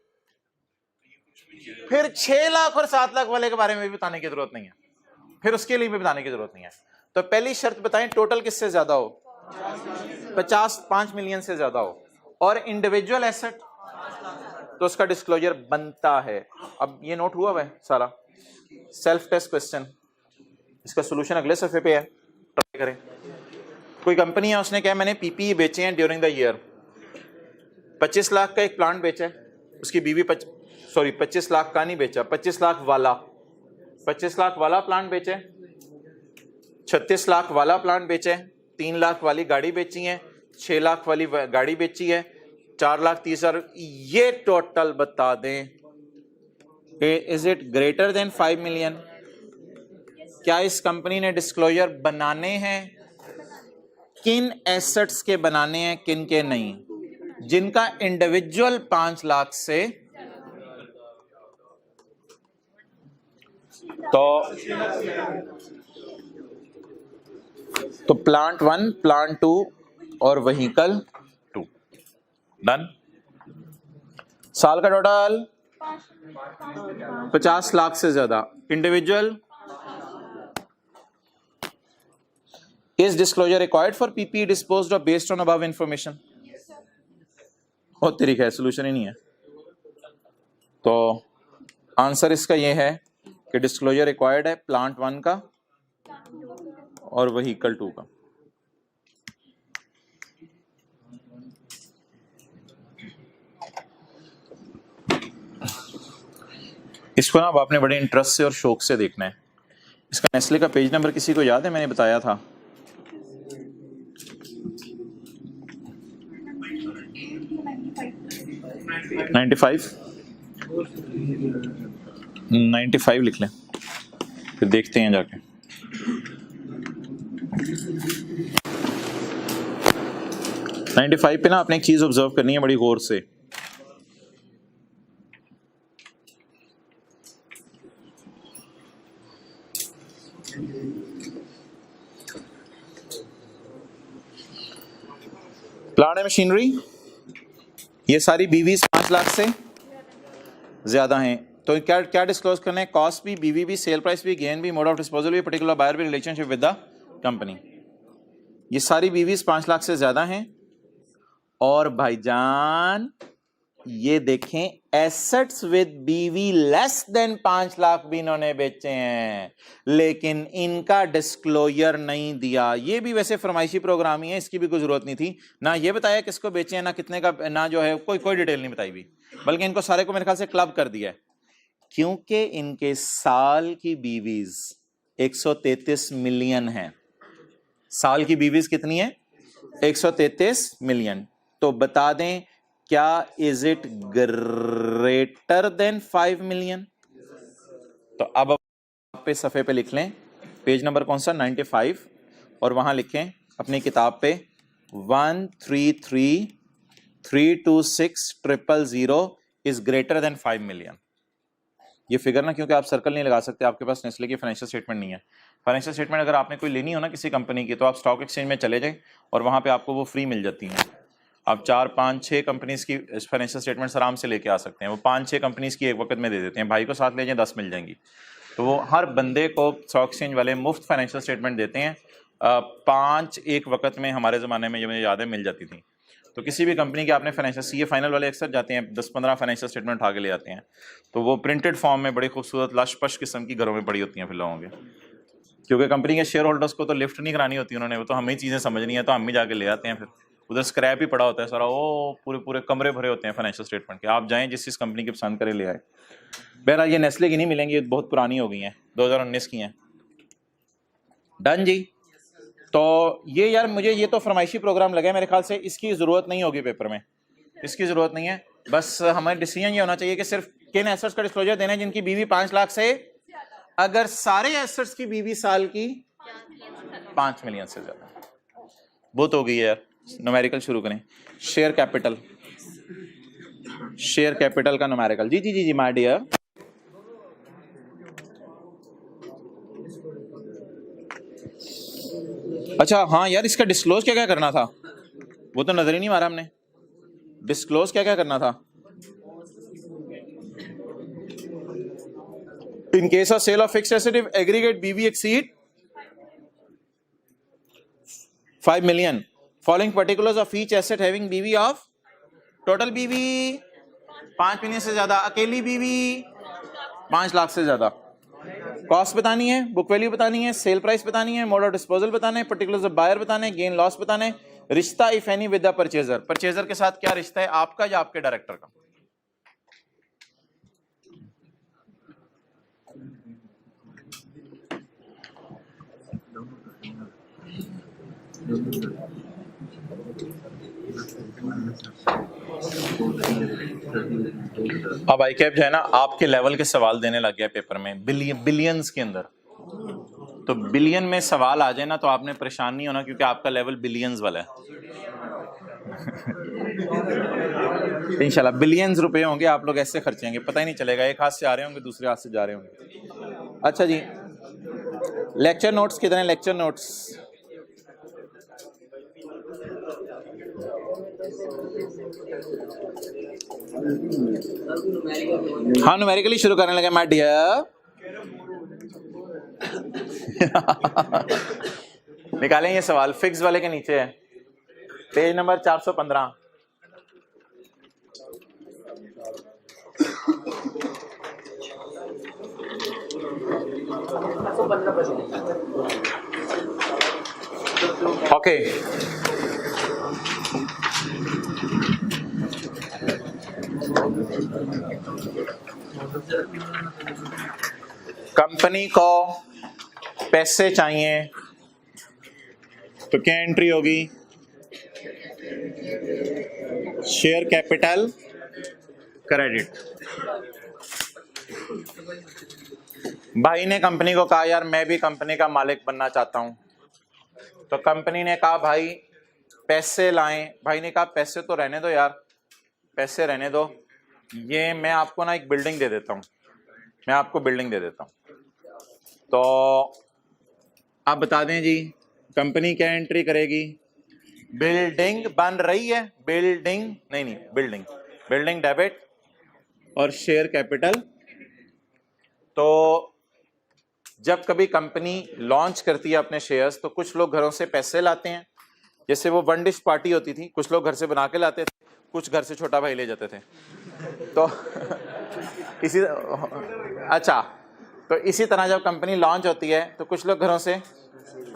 फिर 6 लाख और 7 लाख वाले के बारे में भी बताने की जरूरत नहीं है, फिर उसके लिए भी बताने की जरूरत नहीं है। तो पहली शर्त बताएं, टोटल किससे ज्यादा हो, 5 मिलियन से ज्यादा हो और इंडिविजुअल एसेट तो उसका डिस्क्लोजर बनता है। अब ये नोट हुआ है सारा, सेल्फ टेस्ट क्वेश्चन, इसका सॉल्यूशन अगले सफे पे है, ट्राई करें। कोई कंपनी है, उसने क्या, मैंने पीपीई बेचे हैं ड्यूरिंग द ईयर, 25 लाख का एक प्लांट बेचा है, उसकी बीवी 25 लाख का नहीं बेचा, 25 लाख वाला प्लांट बेचे, 36 लाख वाला प्लांट बेचे, 3 लाख वाली गाड़ी बेची है, 6 लाख वाली गाड़ी बेची है, 4 लाख 30,000। ये टोटल बता दें, is it greater than 5 million? क्या इस कंपनी ने डिस्क्लोजर बनाने हैं? किन एसेट्स के बनाने हैं, किन के नहीं? जिनका इंडिविजुअल 5 लाख से, तो प्लांट 1, प्लांट 2 और व्हीकल 2 डन। साल का टोटल 50 लाख से ज्यादा, individual. Is disclosure required for PP disposed of based on above information? बहुत तरीका है, सोल्यूशन ही नहीं है। तो आंसर इसका यह है कि डिस्क्लोजर रिक्वायर्ड है प्लांट 1 का और व्हीकल 2 का। इसको ना अब आपने बड़े इंटरेस्ट से और शौक से देखना है। इसका नेस्ले का पेज नंबर किसी को याद है? मैंने बताया था 95 लिख लें, फिर देखते हैं जाके। पे ना आपने एक चीज ऑब्जर्व करनी है बड़ी गौर से। प्लांट एंड मशीनरी, ये सारी बीवीज 5 लाख से ज्यादा हैं, तो क्या क्या डिस्क्लोज करना है? कॉस्ट भी, बीवी भी, सेल प्राइस भी, गेन भी, मोड ऑफ डिस्पोजल भी, पर्टिकुलर बायर भी, रिलेशनशिप विद द कंपनी। ये सारी बीवीज 5 लाख से ज्यादा हैं। और भाईजान ये देखें एसेट्स विद बीवी लेस देन 5 लाख भी इन्होंने बेचे हैं, लेकिन इनका डिस्क्लोजर नहीं दिया। ये भी वैसे फरमाइशी प्रोग्राम ही है, इसकी भी कोई जरूरत नहीं थी। ना ये बताया किसको बेचे हैं, ना कितने का, ना जो है कोई डिटेल नहीं बताई भी, बल्कि इनको सारे को मेरे ख्याल से क्लब कर दिया है, क्योंकि इनके साल की बीवीज 133 मिलियन है। साल की बीवीज कितनी है? 133 मिलियन। तो बता दें क्या is it greater than 5 million? तो अब आप पे सफ़े पे लिख लें, पेज नंबर कौन सा, 95, और वहां लिखें अपनी किताब पे 133326000 इज ग्रेटर देन 5 मिलियन। ये फिगर ना, क्योंकि आप सर्कल नहीं लगा सकते, आपके पास नेस्ले की फाइनेंशियल स्टेटमेंट नहीं है। फाइनेंशियल स्टेटमेंट अगर आपने कोई लेनी हो ना किसी कंपनी की, तो आप स्टॉक एक्सचेंज में चले जाएं और वहां पे आपको वो फ्री मिल जाती हैं। आप 4, 5, 6 कंपनीज की फाइनेंशियल स्टेटमेंट्स आराम से लेके आ सकते हैं। वो 5, 6 कंपनीज की एक वक्त में दे देते हैं। भाई को साथ ले जाएं 10 मिल जाएंगी। तो वो हर बंदे को स्टॉक एक्सचेंज वाले मुफ्त फाइनेंशियल स्टेटमेंट देते हैं। 5 एक वक्त में हमारे ज़माने में, जो मुझे याद है, मिल जाती थी। तो किसी भी कंपनी के आपने फाइनेंशियल, सीए फाइनल वाले अक्सर जाते हैं 10-15 फाइनेंशियल स्टेटमेंट उठा के ले आते हैं। तो वो प्रिंटेड फॉर्म में बड़ी खूबसूरत लश-पश किस्म की घरों में पड़ी होती हैं फिर लोगों के, क्योंकि कंपनी के शेयर होल्डर्स को तो लिफ्ट नहीं करानी होती उन्होंने, वो तो हमें ही चीज़ें समझनी है, तो हम ही जाके ले आते हैं। फिर उधर स्क्रैप ही पड़ा होता है सारा, वो पूरे कमरे भरे होते हैं फाइनेंशियल स्टेटमेंट के। आप जाएं जिस कंपनी की पसंद करें ले आए। बहरहाल ये नेस्ले की नहीं मिलेंगी, ये बहुत पुरानी हो गई हैं, 2019 की हैं। डन जी। तो ये यार मुझे ये तो फरमाइशी प्रोग्राम लगे, मेरे ख्याल से इसकी ज़रूरत नहीं होगी पेपर में, इसकी ज़रूरत नहीं है। बस हमारा डिसीजन ये होना चाहिए कि सिर्फ किन एसेट्स का डिस्क्लोजर देना है जिनकी बीवी 5 लाख से, अगर सारे एसेट्स की बीवी साल की 5 मिलियन से ज्यादा। बहुत हो गई है यार, न्यूमेरिकल शुरू करें। शेयर कैपिटल, शेयर कैपिटल का न्यूमेरिकल। जी जी जी जी माय डियर। अच्छा हाँ यार, इसका डिस्क्लोज क्या क्या करना था, वो तो नजर ही नहीं मारा हमने। डिस्क्लोज क्या क्या करना था? In case of sale of fixed asset, if aggregate BV exceed 5 million, following particulars of each asset having BV of total BV 5 million से ज्यादा, अकेली BV 5 लाख से ज्यादा। कॉस्ट बतानी है, बुक वैल्यू बतानी है, सेल प्राइस बतानी है, मोड ऑफ डिस्पोजल बताना है, पर्टिकुलर्स ऑफ बायर बताने, गेन लॉस बताना है, रिश्ता if any with the purchaser, purchaser के साथ क्या रिश्ता है, आपका या आपके डायरेक्टर का। अब आई कैप जो है ना आपके लेवल के सवाल देने लग गया पेपर में, बिलियंस के अंदर। तो बिलियन में सवाल आ जाए ना तो आपने परेशान नहीं होना, क्योंकि आपका लेवल बिलियंस वाला है। इंशाल्लाह बिलियंस रुपए होंगे, आप लोग ऐसे खर्चेंगे पता ही नहीं चलेगा, एक हाथ से आ रहे होंगे दूसरे हाथ से जा रहे होंगे। अच्छा जी, लेक्चर नोट्स कितने? लेक्चर नोट्स हाँ न्यूमेरिकली शुरू करने लगे माय डियर। निकालें ये सवाल, फिक्स वाले के नीचे है, पेज नंबर 415। ओके कंपनी को पैसे चाहिए तो क्या एंट्री होगी? Share capital credit. भाई ने कंपनी को कहा यार मैं भी कंपनी का मालिक बनना चाहता हूं, तो कंपनी ने कहा भाई पैसे लाएं। भाई ने कहा पैसे तो रहने दो यार, पैसे रहने दो, ये मैं आपको ना एक बिल्डिंग दे देता हूं, मैं आपको बिल्डिंग दे देता हूं। तो आप बता दें जी कंपनी क्या एंट्री करेगी? बिल्डिंग बन रही है, बिल्डिंग नहीं बिल्डिंग, बिल्डिंग डेबिट और शेयर कैपिटल। तो जब कभी कंपनी लॉन्च करती है अपने शेयर्स, तो कुछ लोग घरों से पैसे लाते हैं जैसे वो वन डिश पार्टी होती थी, कुछ लोग घर से बना के लाते थे, कुछ घर से छोटा भाई ले जाते थे। तो इसी अच्छा, तो इसी तरह जब कंपनी लॉन्च होती है तो कुछ लोग घरों से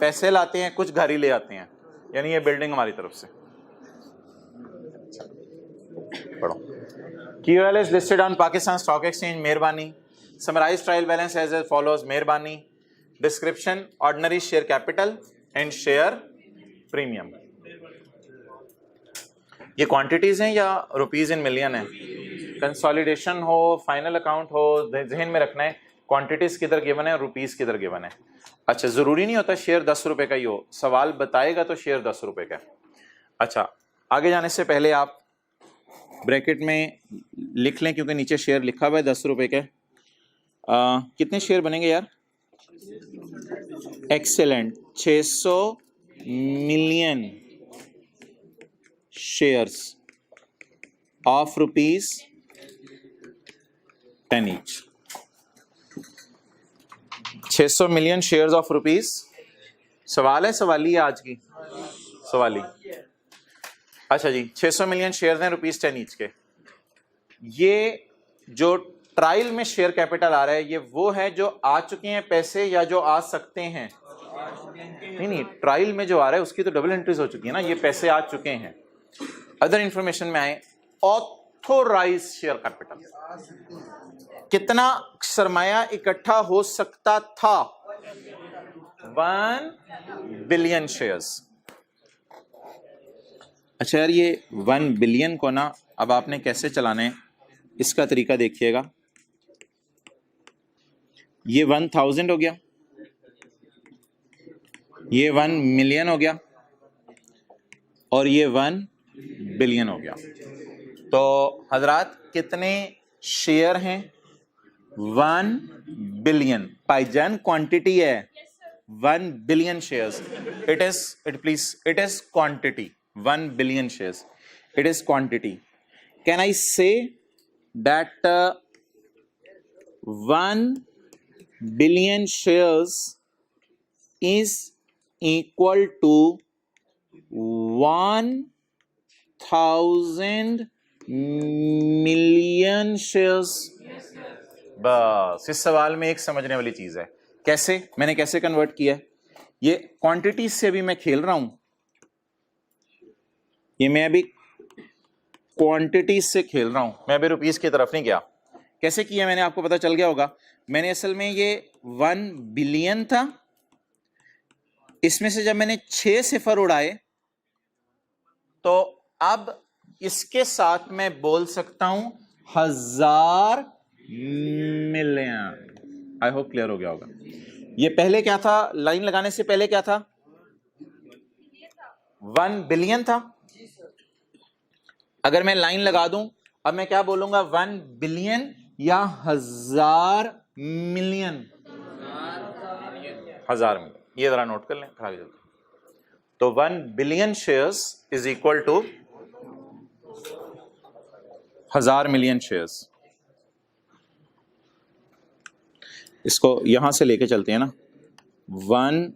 पैसे लाते हैं, कुछ घर ही ले आते हैं, यानी ये बिल्डिंग हमारी तरफ से। पढ़ो। QL is listed on Pakistan Stock Exchange, मेहरबानी। Summarize trial balance as follows, मेहरबानी। Description, ordinary share capital and share premium। ये क्वांटिटीज हैं या रुपीज इन मिलियन है? कंसोलिडेशन हो, फाइनल अकाउंट हो, जहन में रखना है क्वांटिटीज किधर गिवन है, रुपीज किधर गिवन है। अच्छा, जरूरी नहीं होता शेयर 10 रुपए का ही हो, सवाल बताएगा तो शेयर 10 रुपए का। अच्छा, आगे जाने से पहले आप ब्रैकेट में लिख लें, क्योंकि नीचे शेयर लिखा हुआ है 10 रुपए के। कितने शेयर बनेंगे यार? Excellent, 600 million shares of rupees 10 each. 600 million shares of rupees. सवाल है, सवाली है आज की? सवाली। अच्छा जी, 600 मिलियन शेयर्स हैं रुपीज 10 ईच के। ये जो ट्रायल में शेयर कैपिटल आ रहा है, ये वो है जो आ चुके हैं पैसे या जो आ सकते हैं? नहीं, ट्रायल में जो आ रहा है उसकी तो डबल एंट्रीज हो चुकी है ना, ये पैसे आ चुके हैं। अदर इंफॉर्मेशन में आए, ऑथोराइज शेयर कैपिटल, कितना सरमाया इकट्ठा हो सकता था? 1 बिलियन शेयर्स। अच्छा यार, ये 1 बिलियन को ना अब आपने कैसे चलाना है, इसका तरीका देखिएगा। ये 1000 हो गया, ये 1 मिलियन हो गया, और ये 1 बिलियन हो गया। तो हजरात कितने शेयर हैं? 1 बिलियन। पाईजान क्वांटिटी है 1 billion shares. It is quantity. 1 billion shares, it is quantity. Can I say that 1 billion shares is equal to 1000 million shares? बस इस सवाल में एक समझने वाली चीज है। कैसे, मैंने कैसे कन्वर्ट किया? ये क्वांटिटी से भी मैं खेल रहा हूं, ये मैं अभी क्वांटिटी से खेल रहा हूं, मैं अभी रुपीस की तरफ नहीं गया। कैसे किया मैंने, आपको पता चल गया होगा। मैंने असल में ये 1 बिलियन था, इसमें से जब मैंने 6 सिफर उड़ाए तो अब इसके साथ मैं बोल सकता हूं 1000 मिलियन। आई होप क्लियर हो गया होगा। ये पहले क्या था, लाइन लगाने से पहले क्या था? 1 बिलियन था। अगर मैं लाइन लगा दूं, अब मैं क्या बोलूंगा? 1 बिलियन या 1000 मिलियन? 1000 मिलियन। ये जरा नोट कर लें, आगे चलते। तो 1 billion shares is equal to 1000 million shares. इसको यहां से लेके चलते हैं ना। 1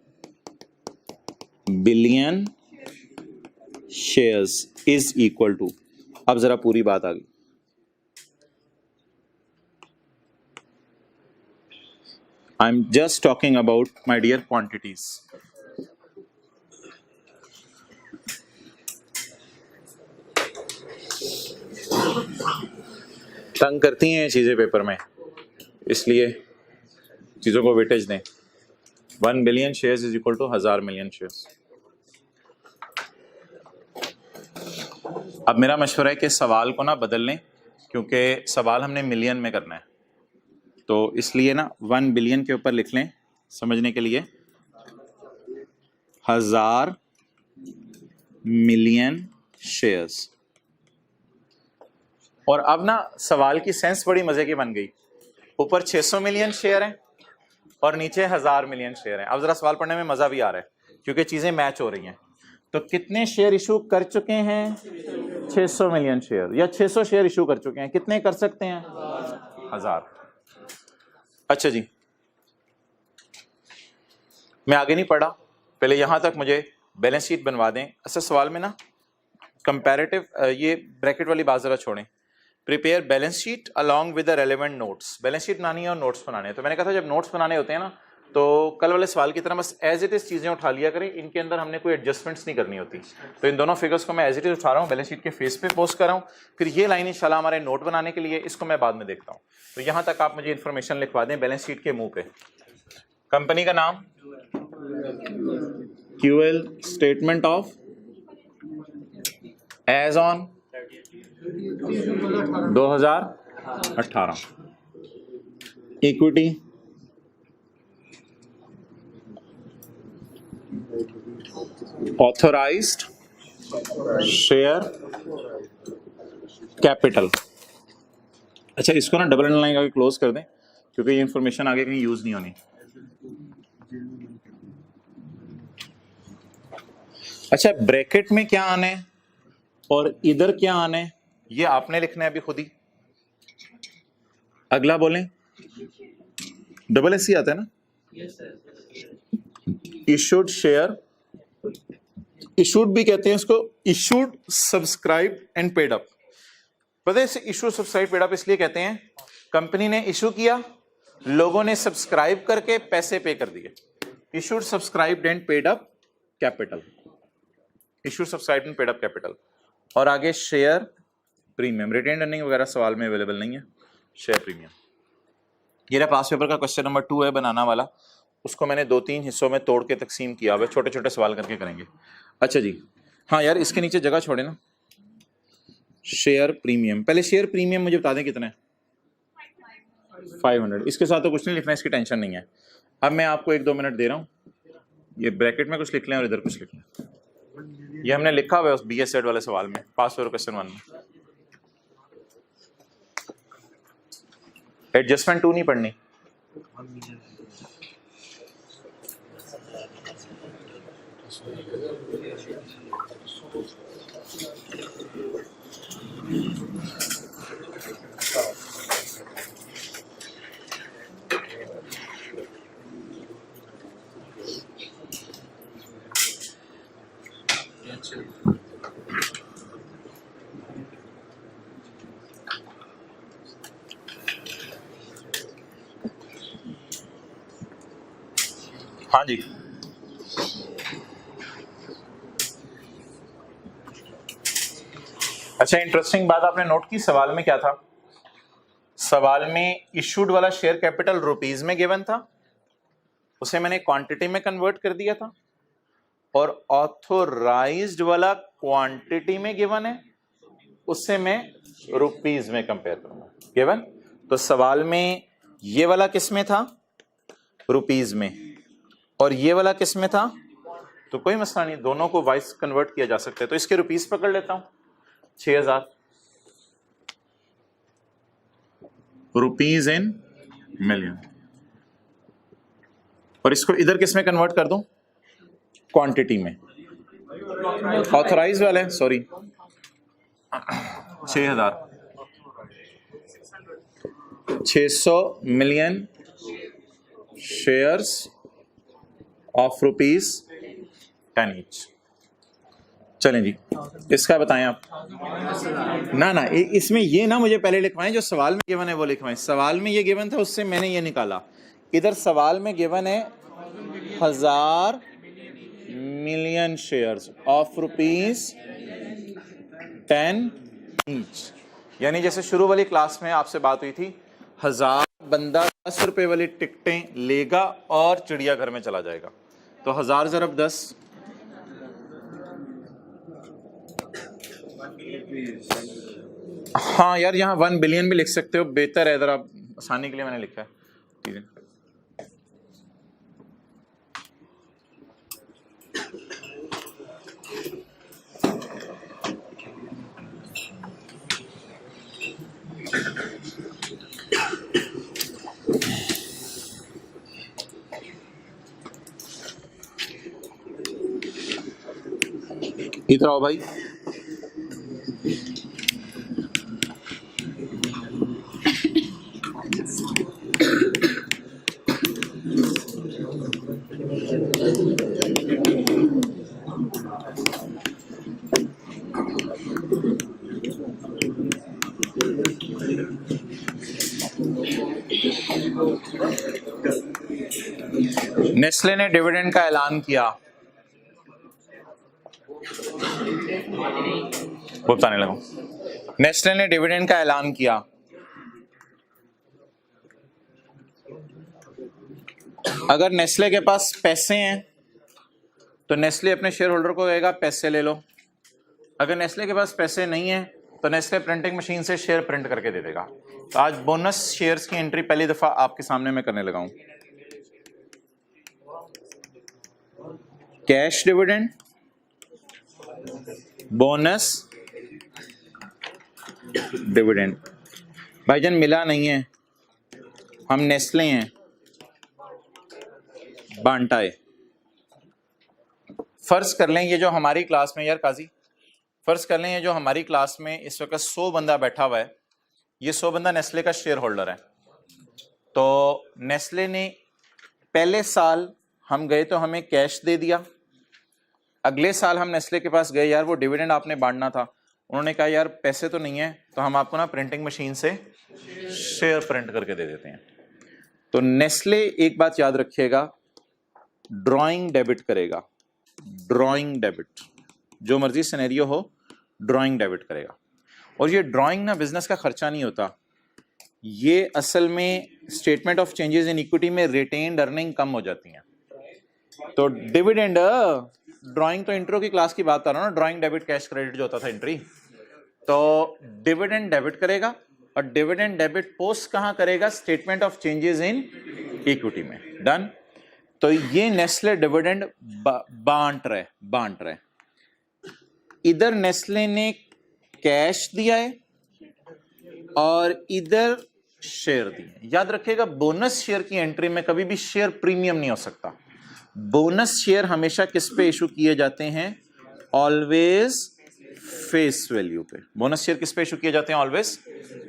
billion shares is equal to, अब जरा पूरी बात आ गई। I am just talking about my dear quantities. तंग करती हैं चीजें पेपर में, इसलिए चीजों को वेटेज दें। 1 billion shares is equal to 1000 million shares. अब मेरा मशवरा है कि सवाल को ना बदल लें, क्योंकि सवाल हमने मिलियन में करना है, तो इसलिए ना 1 बिलियन के ऊपर लिख लें समझने के लिए 1000 मिलियन शेयर्स। और अब ना सवाल की सेंस बड़ी मजे की बन गई। ऊपर 600 मिलियन शेयर हैं और नीचे 1000 मिलियन शेयर हैं। अब जरा सवाल पढ़ने में मजा भी आ रहा है, क्योंकि चीजें मैच हो रही हैं। तो कितने शेयर इशू कर चुके हैं? 600 मिलियन शेयर, या 600 शेयर इशू कर चुके हैं। कितने कर सकते हैं? 1000। अच्छा जी, मैं आगे नहीं पढ़ा, पहले यहां तक मुझे बैलेंस शीट बनवा दें। अच्छा सवाल में ना कंपैरेटिव, ये ब्रैकेट वाली बात जरा छोड़ें। Prepare balance sheet along with the relevant notes. Balance sheet बनानी है और नोट्स बनाने हैं। तो मैंने कहा था जब नोट्स बनाने होते हैं ना तो कल वाले सवाल की तरह बस एज इट इज चीजें उठा लिया करें, इनके अंदर हमने कोई एडजस्टमेंट्स नहीं करनी होती। तो इन दोनों फिगर्स को मैं एज इट इज उठा रहा हूँ, बैलेंस शीट के फेस पे पोस्ट कर रहा हूँ, फिर ये लाइन इंशाल्लाह हमारे नोट बनाने के लिए, इसको मैं बाद में देखता हूँ। तो यहाँ तक आप मुझे इन्फॉर्मेशन लिखवा दें बैलेंस शीट के मुंह पे। कंपनी का नाम QL, statement of as on 2018, equity authorised share capital. अच्छा इसको ना डबल अंडरलाइन करके क्लोज कर दें क्योंकि ये इंफॉर्मेशन आगे कहीं यूज नहीं होनी। अच्छा ब्रैकेट में क्या आना है और इधर क्या आना है ये आपने लिखना है अभी खुद ही। अगला बोलें, डबल एस ही आता है ना। इशूड शेयर, इशूड भी कहते हैं इसको, issued subscribe and paid up. पता है इसे इशू सब्सक्राइब पेड अप इसलिए कहते हैं, कंपनी ने इशू किया, लोगों ने सब्सक्राइब करके पैसे पे कर दिए। Issued subscribed and paid up capital, issued subscribed and paid up capital. और आगे शेयर प्रीमियम, रिटेन अर्निंग वगैरह सवाल में अवेलेबल नहीं है। शेयर प्रीमियम ये रहा पास पेपर का क्वेश्चन नंबर 2 है बनाना वाला, उसको मैंने 2-3 हिस्सों में तोड़ के तकसीम किया हुआ है, छोटे छोटे सवाल करके करेंगे। अच्छा जी हाँ यार इसके नीचे जगह छोड़े ना। शेयर प्रीमियम, पहले शेयर प्रीमियम मुझे बता दें कितना है। 500। इसके साथ तो कुछ नहीं लिखना, इसकी टेंशन नहीं है। अब मैं आपको 1-2 मिनट दे रहा हूँ, ये ब्रैकेट में कुछ लिख लें और इधर कुछ लिख लें। ये हमने लिखा हुआ है उस BS सेट वाले सवाल में, पास पेपर क्वेश्चन 1 में। एडजस्टमेंट 2 नहीं पढ़नी। हाँ जी अच्छा इंटरेस्टिंग बात आपने नोट की, सवाल में क्या था? सवाल में इशूड वाला शेयर कैपिटल रुपीज में गिवन था, उसे मैंने क्वांटिटी में कन्वर्ट कर दिया था, और ऑथोराइज्ड वाला क्वांटिटी में गिवन है, उससे मैं रुपीज में कंपेयर करूंगा। गिवन तो सवाल में ये वाला किस में था? रुपीज में। और ये वाला किस में था? तो कोई मसला नहीं, दोनों को वाइस कन्वर्ट किया जा सकता है। तो इसके रुपीज पकड़ लेता हूं, 6000 रुपीज इन मिलियन, और इसको इधर किस में कन्वर्ट कर दूं? क्वांटिटी में। ऑथराइज वाले हैं, sorry 6000, 600 million shares of rupees 10 each. चलें जी, इसका बताएं आप। ना इसमें ये ना मुझे पहले लिखवाएं, जो सवाल में गिवन है वो लिखवाएं। सवाल में ये गिवन था, उससे मैंने ये निकाला। इधर सवाल में गिवन है 1000 million shares of rupees 10 each. यानी जैसे शुरू वाली क्लास में आपसे बात हुई थी, 1000 बंदा 10 रुपए वाली टिकटें लेगा और चिड़ियाघर में चला जाएगा। तो 1000 ज़रब 10, हाँ यार यहाँ 1 बिलियन भी लिख सकते हो, बेहतर है, इधर आप आसानी के लिए मैंने लिखा है। ठीक है, इधर आओ भाई। नेस्ले ने डिविडेंड का ऐलान किया, वो बताने लगा। नेस्ले ने डिविडेंड का ऐलान किया, अगर नेस्ले के पास पैसे हैं तो नेस्ले अपने शेयर होल्डर को कहेगा पैसे ले लो। अगर नेस्ले के पास पैसे नहीं है तो नेस्ले प्रिंटिंग मशीन से शेयर प्रिंट करके दे देगा। तो आज बोनस शेयर्स की एंट्री पहली दफा आपके सामने मैं करने लगा हूं। Cash dividend, bonus dividend. भाईजान मिला नहीं है, हम नेस्ले हैं, बांटा है। फर्ज कर लें ये जो हमारी क्लास में, यार काजी, फर्ज कर लें ये जो हमारी क्लास में इस वक्त 100 बंदा बैठा हुआ है, ये 100 बंदा नेस्ले का शेयर होल्डर है। तो नेस्ले ने पहले साल हम गए तो हमें कैश दे दिया, अगले साल हम नेस्ले के पास गए, यार वो डिविडेंड आपने बांटना था, उन्होंने कहा यार पैसे तो नहीं है तो हम आपको ना प्रिंटिंग मशीन से शेयर प्रिंट करके दे देते हैं। तो नेस्ले एक बात याद रखिएगा, ड्राइंग डेबिट करेगा, ड्राइंग डेबिट, जो मर्जी सिनेरियो हो ड्राइंग डेबिट करेगा। और ये ड्राइंग ना बिजनेस का खर्चा नहीं होता, ये असल में statement of changes in equity में रिटेन्ड अर्निंग कम हो जाती हैं। तो डिविडेंड ड्राइंग, तो इंट्रो की क्लास की बात कर रहा हूं ना, ड्राइंग डेबिट कैश क्रेडिट जो होता था एंट्री, तो डिविडेंड डेबिट करेगा और डिविडेंड डेबिट पोस्ट कहां करेगा, statement of changes in equity में। डन। तो ये नेस्ले डिविडेंड बांट रहे। इधर नेस्ले ने कैश दिया है और इधर शेयर दिए। याद रखिएगा बोनस शेयर की एंट्री में कभी भी शेयर प्रीमियम नहीं हो सकता। बोनस शेयर हमेशा किस पे इशू किए जाते हैं, ऑलवेज फेस वैल्यू पे। बोनस शेयर किस पे इशू किए जाते हैं, ऑलवेज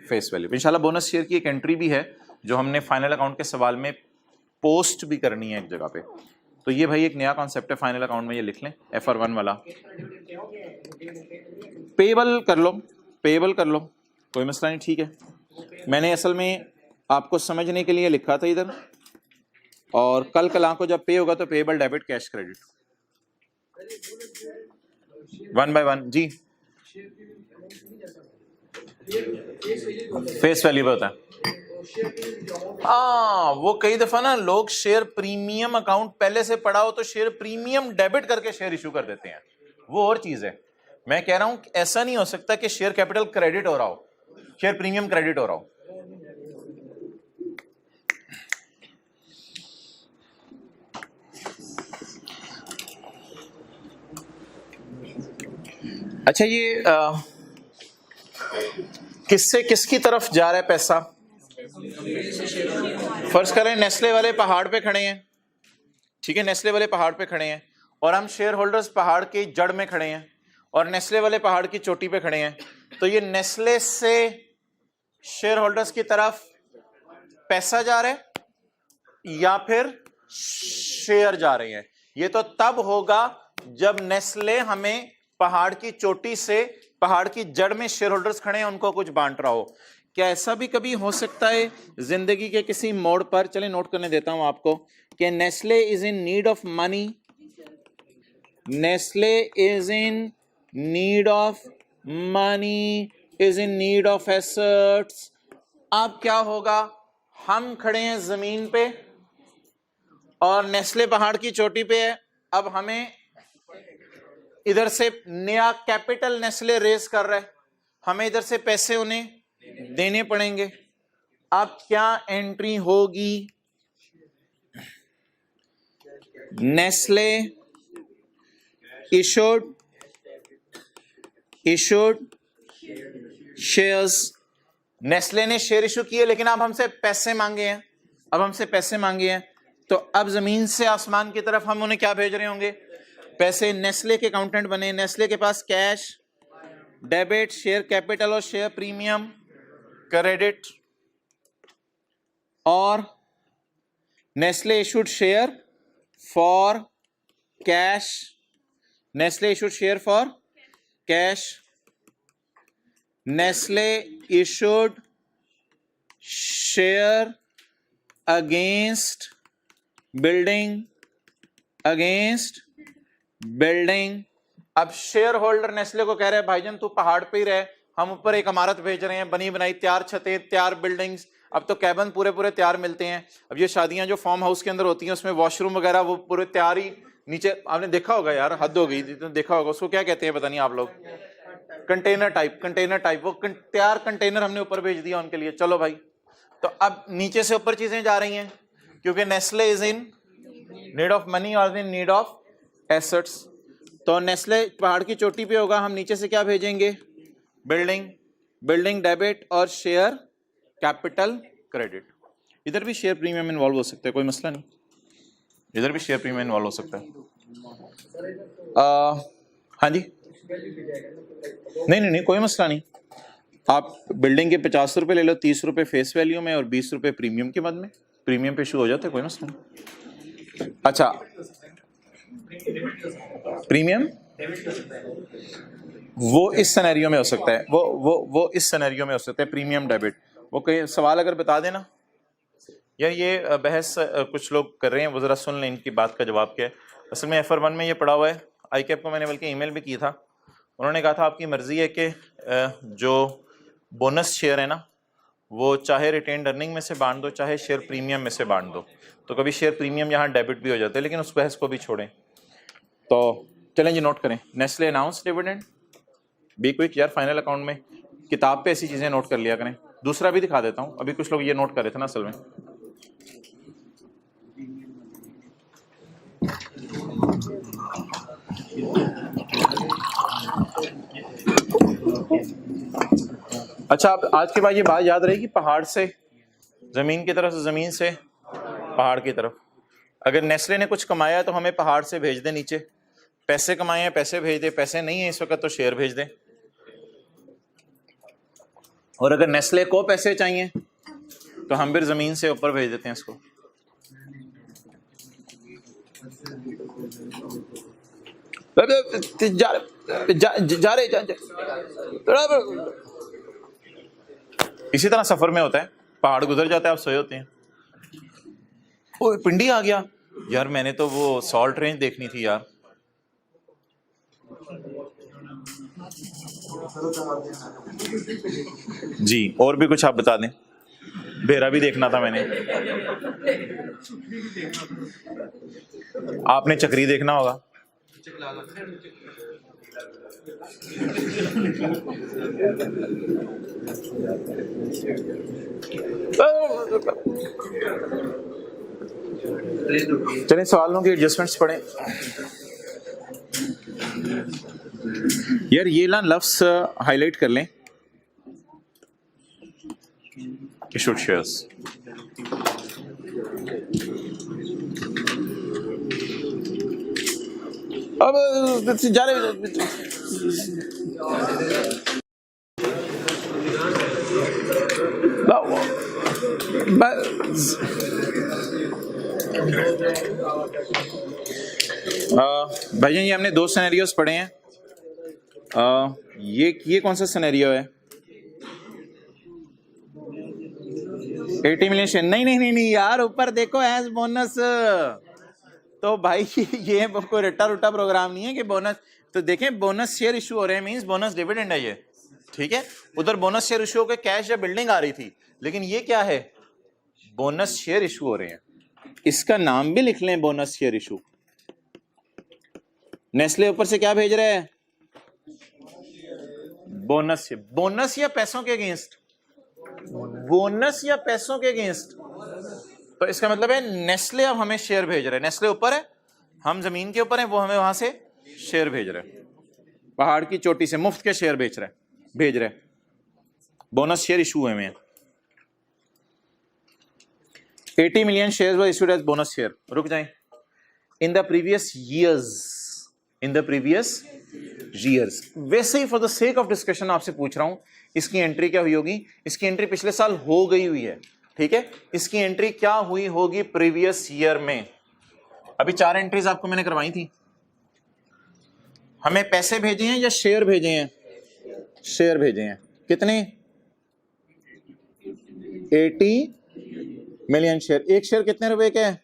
फेस वैल्यू पे। इंशाल्लाह बोनस शेयर की एक एंट्री भी है जो हमने फाइनल अकाउंट के सवाल में पोस्ट भी करनी है एक जगह पे। तो ये भाई एक नया कॉन्सेप्ट है फाइनल अकाउंट में, ये लिख लें, FR1 वाला। पेबल कर लो, पेबल कर लो, कोई मसला नहीं, ठीक है। मैंने असल में आपको समझने के लिए लिखा था इधर, और कल कल को जब पे होगा तो payable debit cash credit 1 by 1 जी, फेस वैल्यू पे होता है। वो कई दफा ना लोग शेयर प्रीमियम अकाउंट पहले से पड़ा हो तो शेयर प्रीमियम डेबिट करके शेयर इशू कर देते हैं, वो और चीज है। मैं कह रहा हूं ऐसा नहीं हो सकता कि शेयर कैपिटल क्रेडिट हो रहा हो, शेयर प्रीमियम क्रेडिट हो रहा हो। अच्छा ये किससे किसकी तरफ जा रहा है पैसा, फर्ज करें नेस्ले वाले पहाड़ पे खड़े हैं, ठीक है, नेस्ले वाले पहाड़ पे खड़े हैं और हम शेयर होल्डर्स पहाड़ के जड़ में खड़े हैं और नेस्ले वाले पहाड़ की चोटी पे खड़े हैं। तो ये नेस्ले से शेयर होल्डर्स की तरफ पैसा जा रहा है या फिर शेयर जा रहे हैं, ये तो तब होगा जब नेस्ले हमें पहाड़ की चोटी से पहाड़ की जड़ में शेयर होल्डर्स खड़े हैं उनको कुछ बांट रहा हो। क्या ऐसा भी कभी हो सकता है जिंदगी के किसी मोड़ पर, चले नोट करने देता हूं आपको, कि Nestle is in need of money, Nestle is in need of money, is in need of assets. अब क्या होगा, हम खड़े हैं जमीन पे और नेस्ले पहाड़ की चोटी पे है, अब हमें इधर से नया कैपिटल नेस्ले रेज कर रहा है, हमें इधर से पैसे उन्हें देने पड़ेंगे। अब क्या एंट्री होगी, नेस्ले इशूड शेयर्स, नेस्ले ने शेयर इशू किए लेकिन अब हमसे पैसे मांगे हैं, तो अब जमीन से आसमान की तरफ हम उन्हें क्या भेज रहे होंगे, पैसे। नेस्ले के अकाउंटेंट बने, नेस्ले के पास कैश डेबिट, शेयर कैपिटल और शेयर प्रीमियम क्रेडिट, और Nestle issued share for cash, Nestle issued share for cash, Nestle issued share against building against building. अब शेयर होल्डर नेस्ले को कह रहे हैं भाईजान तू पहाड़ पे ही रहे, हम ऊपर एक इमारत भेज रहे हैं, बनी बनाई तैयार छतें, तैयार बिल्डिंग्स, अब तो कैबन पूरे पूरे तैयार मिलते हैं। अब ये शादियां जो फार्म हाउस के अंदर होती हैं उसमें वॉशरूम वगैरह वो पूरे तैयार ही नीचे, आपने देखा होगा यार, हद हो गई, तो देखा होगा उसको क्या कहते हैं पता नहीं आप लोग, कंटेनर टाइप, कंटेनर टाइप, वो तैयार कंटेनर हमने ऊपर भेज दिया उनके लिए। चलो भाई, तो अब नीचे से ऊपर चीजें जा रही हैं क्योंकि Nestle is in need of money और इन नीड ऑफ एसेट्स। तो नेस्ले पहाड़ की चोटी पे होगा, हम नीचे से क्या भेजेंगे, बिल्डिंग, बिल्डिंग डेबिट और शेयर कैपिटल क्रेडिट। इधर भी शेयर प्रीमियम इन्वॉल्व हो सकता है, कोई मसला नहीं, इधर भी शेयर प्रीमियम इन्वॉल्व हो सकता है। हाँ जी, नहीं, कोई मसला नहीं। आप बिल्डिंग के 50 रुपए ले लो, 30 रुपए फेस वैल्यू में और 20 रुपए प्रीमियम के बाद में, प्रीमियम पे इशू हो जाता है, कोई मसला नहीं। अच्छा, प्रीमियम वो इस सिनेरियो में हो सकता है, वो इस सिनेरियो में हो सकता है, प्रीमियम डेबिट। वो कोई सवाल अगर बता देना यार, ये बहस कुछ लोग कर रहे हैं, वो जरा सुन लें इनकी बात का जवाब क्या है। असल में FR1 में ये पड़ा हुआ है, ICAP को मैंने बल्कि ईमेल भी की था, उन्होंने कहा था आपकी मर्जी है कि जो बोनस शेयर है ना वो चाहे रिटेन्ड अर्निंग में से बांट दो चाहे शेयर प्रीमियम में से बांट दो, तो कभी शेयर प्रीमियम यहाँ डेबिट भी हो जाता है, लेकिन उस बहस को भी छोड़ें। तो चलें जी, नोट करें, Nestle announce dividend, be quick यार, फाइनल अकाउंट में किताब पे ऐसी चीजें नोट कर लिया करें। दूसरा भी दिखा देता हूँ, अभी कुछ लोग ये नोट कर रहे थे ना असल में। अच्छा, अब आज के बाद ये बात याद रहेगी, पहाड़ से जमीन की तरफ, जमीन से पहाड़ की तरफ। अगर नेस्ले ने कुछ कमाया तो हमें पहाड़ से भेज दे नीचे, पैसे कमाए हैं पैसे भेज दे, पैसे नहीं है इस वक्त तो शेयर भेज दे। और अगर नेस्ले को पैसे चाहिए तो हम फिर जमीन से ऊपर भेज देते हैं इसको। इसी तरह सफर में होता है, पहाड़ गुजर जाता है, आप सोए होते हैं, ओ पिंडी आ गया यार, मैंने तो वो सॉल्ट रेंज देखनी थी यार। जी, और भी कुछ आप बता दें, बेरा भी देखना था मैंने, आपने चक्री देखना होगा। चलिए सवालों की एडजस्टमेंट्स पढ़ें यार, ये ना लफ्ज हाईलाइट कर लें, इशूड शेयर्स। अब जा रहे भाईजान, ये हमने 2 सिनेरियोस पढ़े हैं। ये कौन सा सिनेरियो है, 80 मिलियन शेयर, नहीं यार, ऊपर देखो एज बोनस, तो भाई ये कोई रट्टा रुट्टा प्रोग्राम नहीं है कि बोनस, तो देखें बोनस शेयर इशू हो रहे हैं, मींस बोनस डिविडेंड है ये, ठीक है। उधर बोनस शेयर इशू होकर कैश या बिल्डिंग आ रही थी, लेकिन ये क्या है, बोनस शेयर इशू हो रहे हैं, इसका नाम भी लिख लें, बोनस शेयर इशू। नेस्ले ऊपर से क्या भेज रहे हैं, बोनस, बोनस या पैसों के अगेंस्ट, बोनस या पैसों के अगेंस्ट, तो इसका मतलब है नेस्ले अब हमें शेयर भेज रहे हैं, नेस्ले ऊपर है, हम जमीन के ऊपर हैं, वो हमें वहां से शेयर भेज रहे हैं, पहाड़ की चोटी से मुफ्त के शेयर भेज रहे, बोनस शेयर इशू हुए में 80 million share were issued as bonus share. रुक जाएं, इन द प्रीवियस ईयर्स, वैसे ही for the sake of discussion आपसे पूछ रहा हूं, इसकी एंट्री क्या हुई होगी, इसकी एंट्री पिछले साल हो गई हुई है, ठीक है, इसकी एंट्री क्या हुई होगी प्रीवियस ईयर में। अभी 4 एंट्रीज आपको मैंने करवाई थी, हमें पैसे भेजे हैं या शेयर भेजे हैं, शेयर भेजे हैं, कितने, 80 मिलियन शेयर, एक शेयर कितने रुपए के है,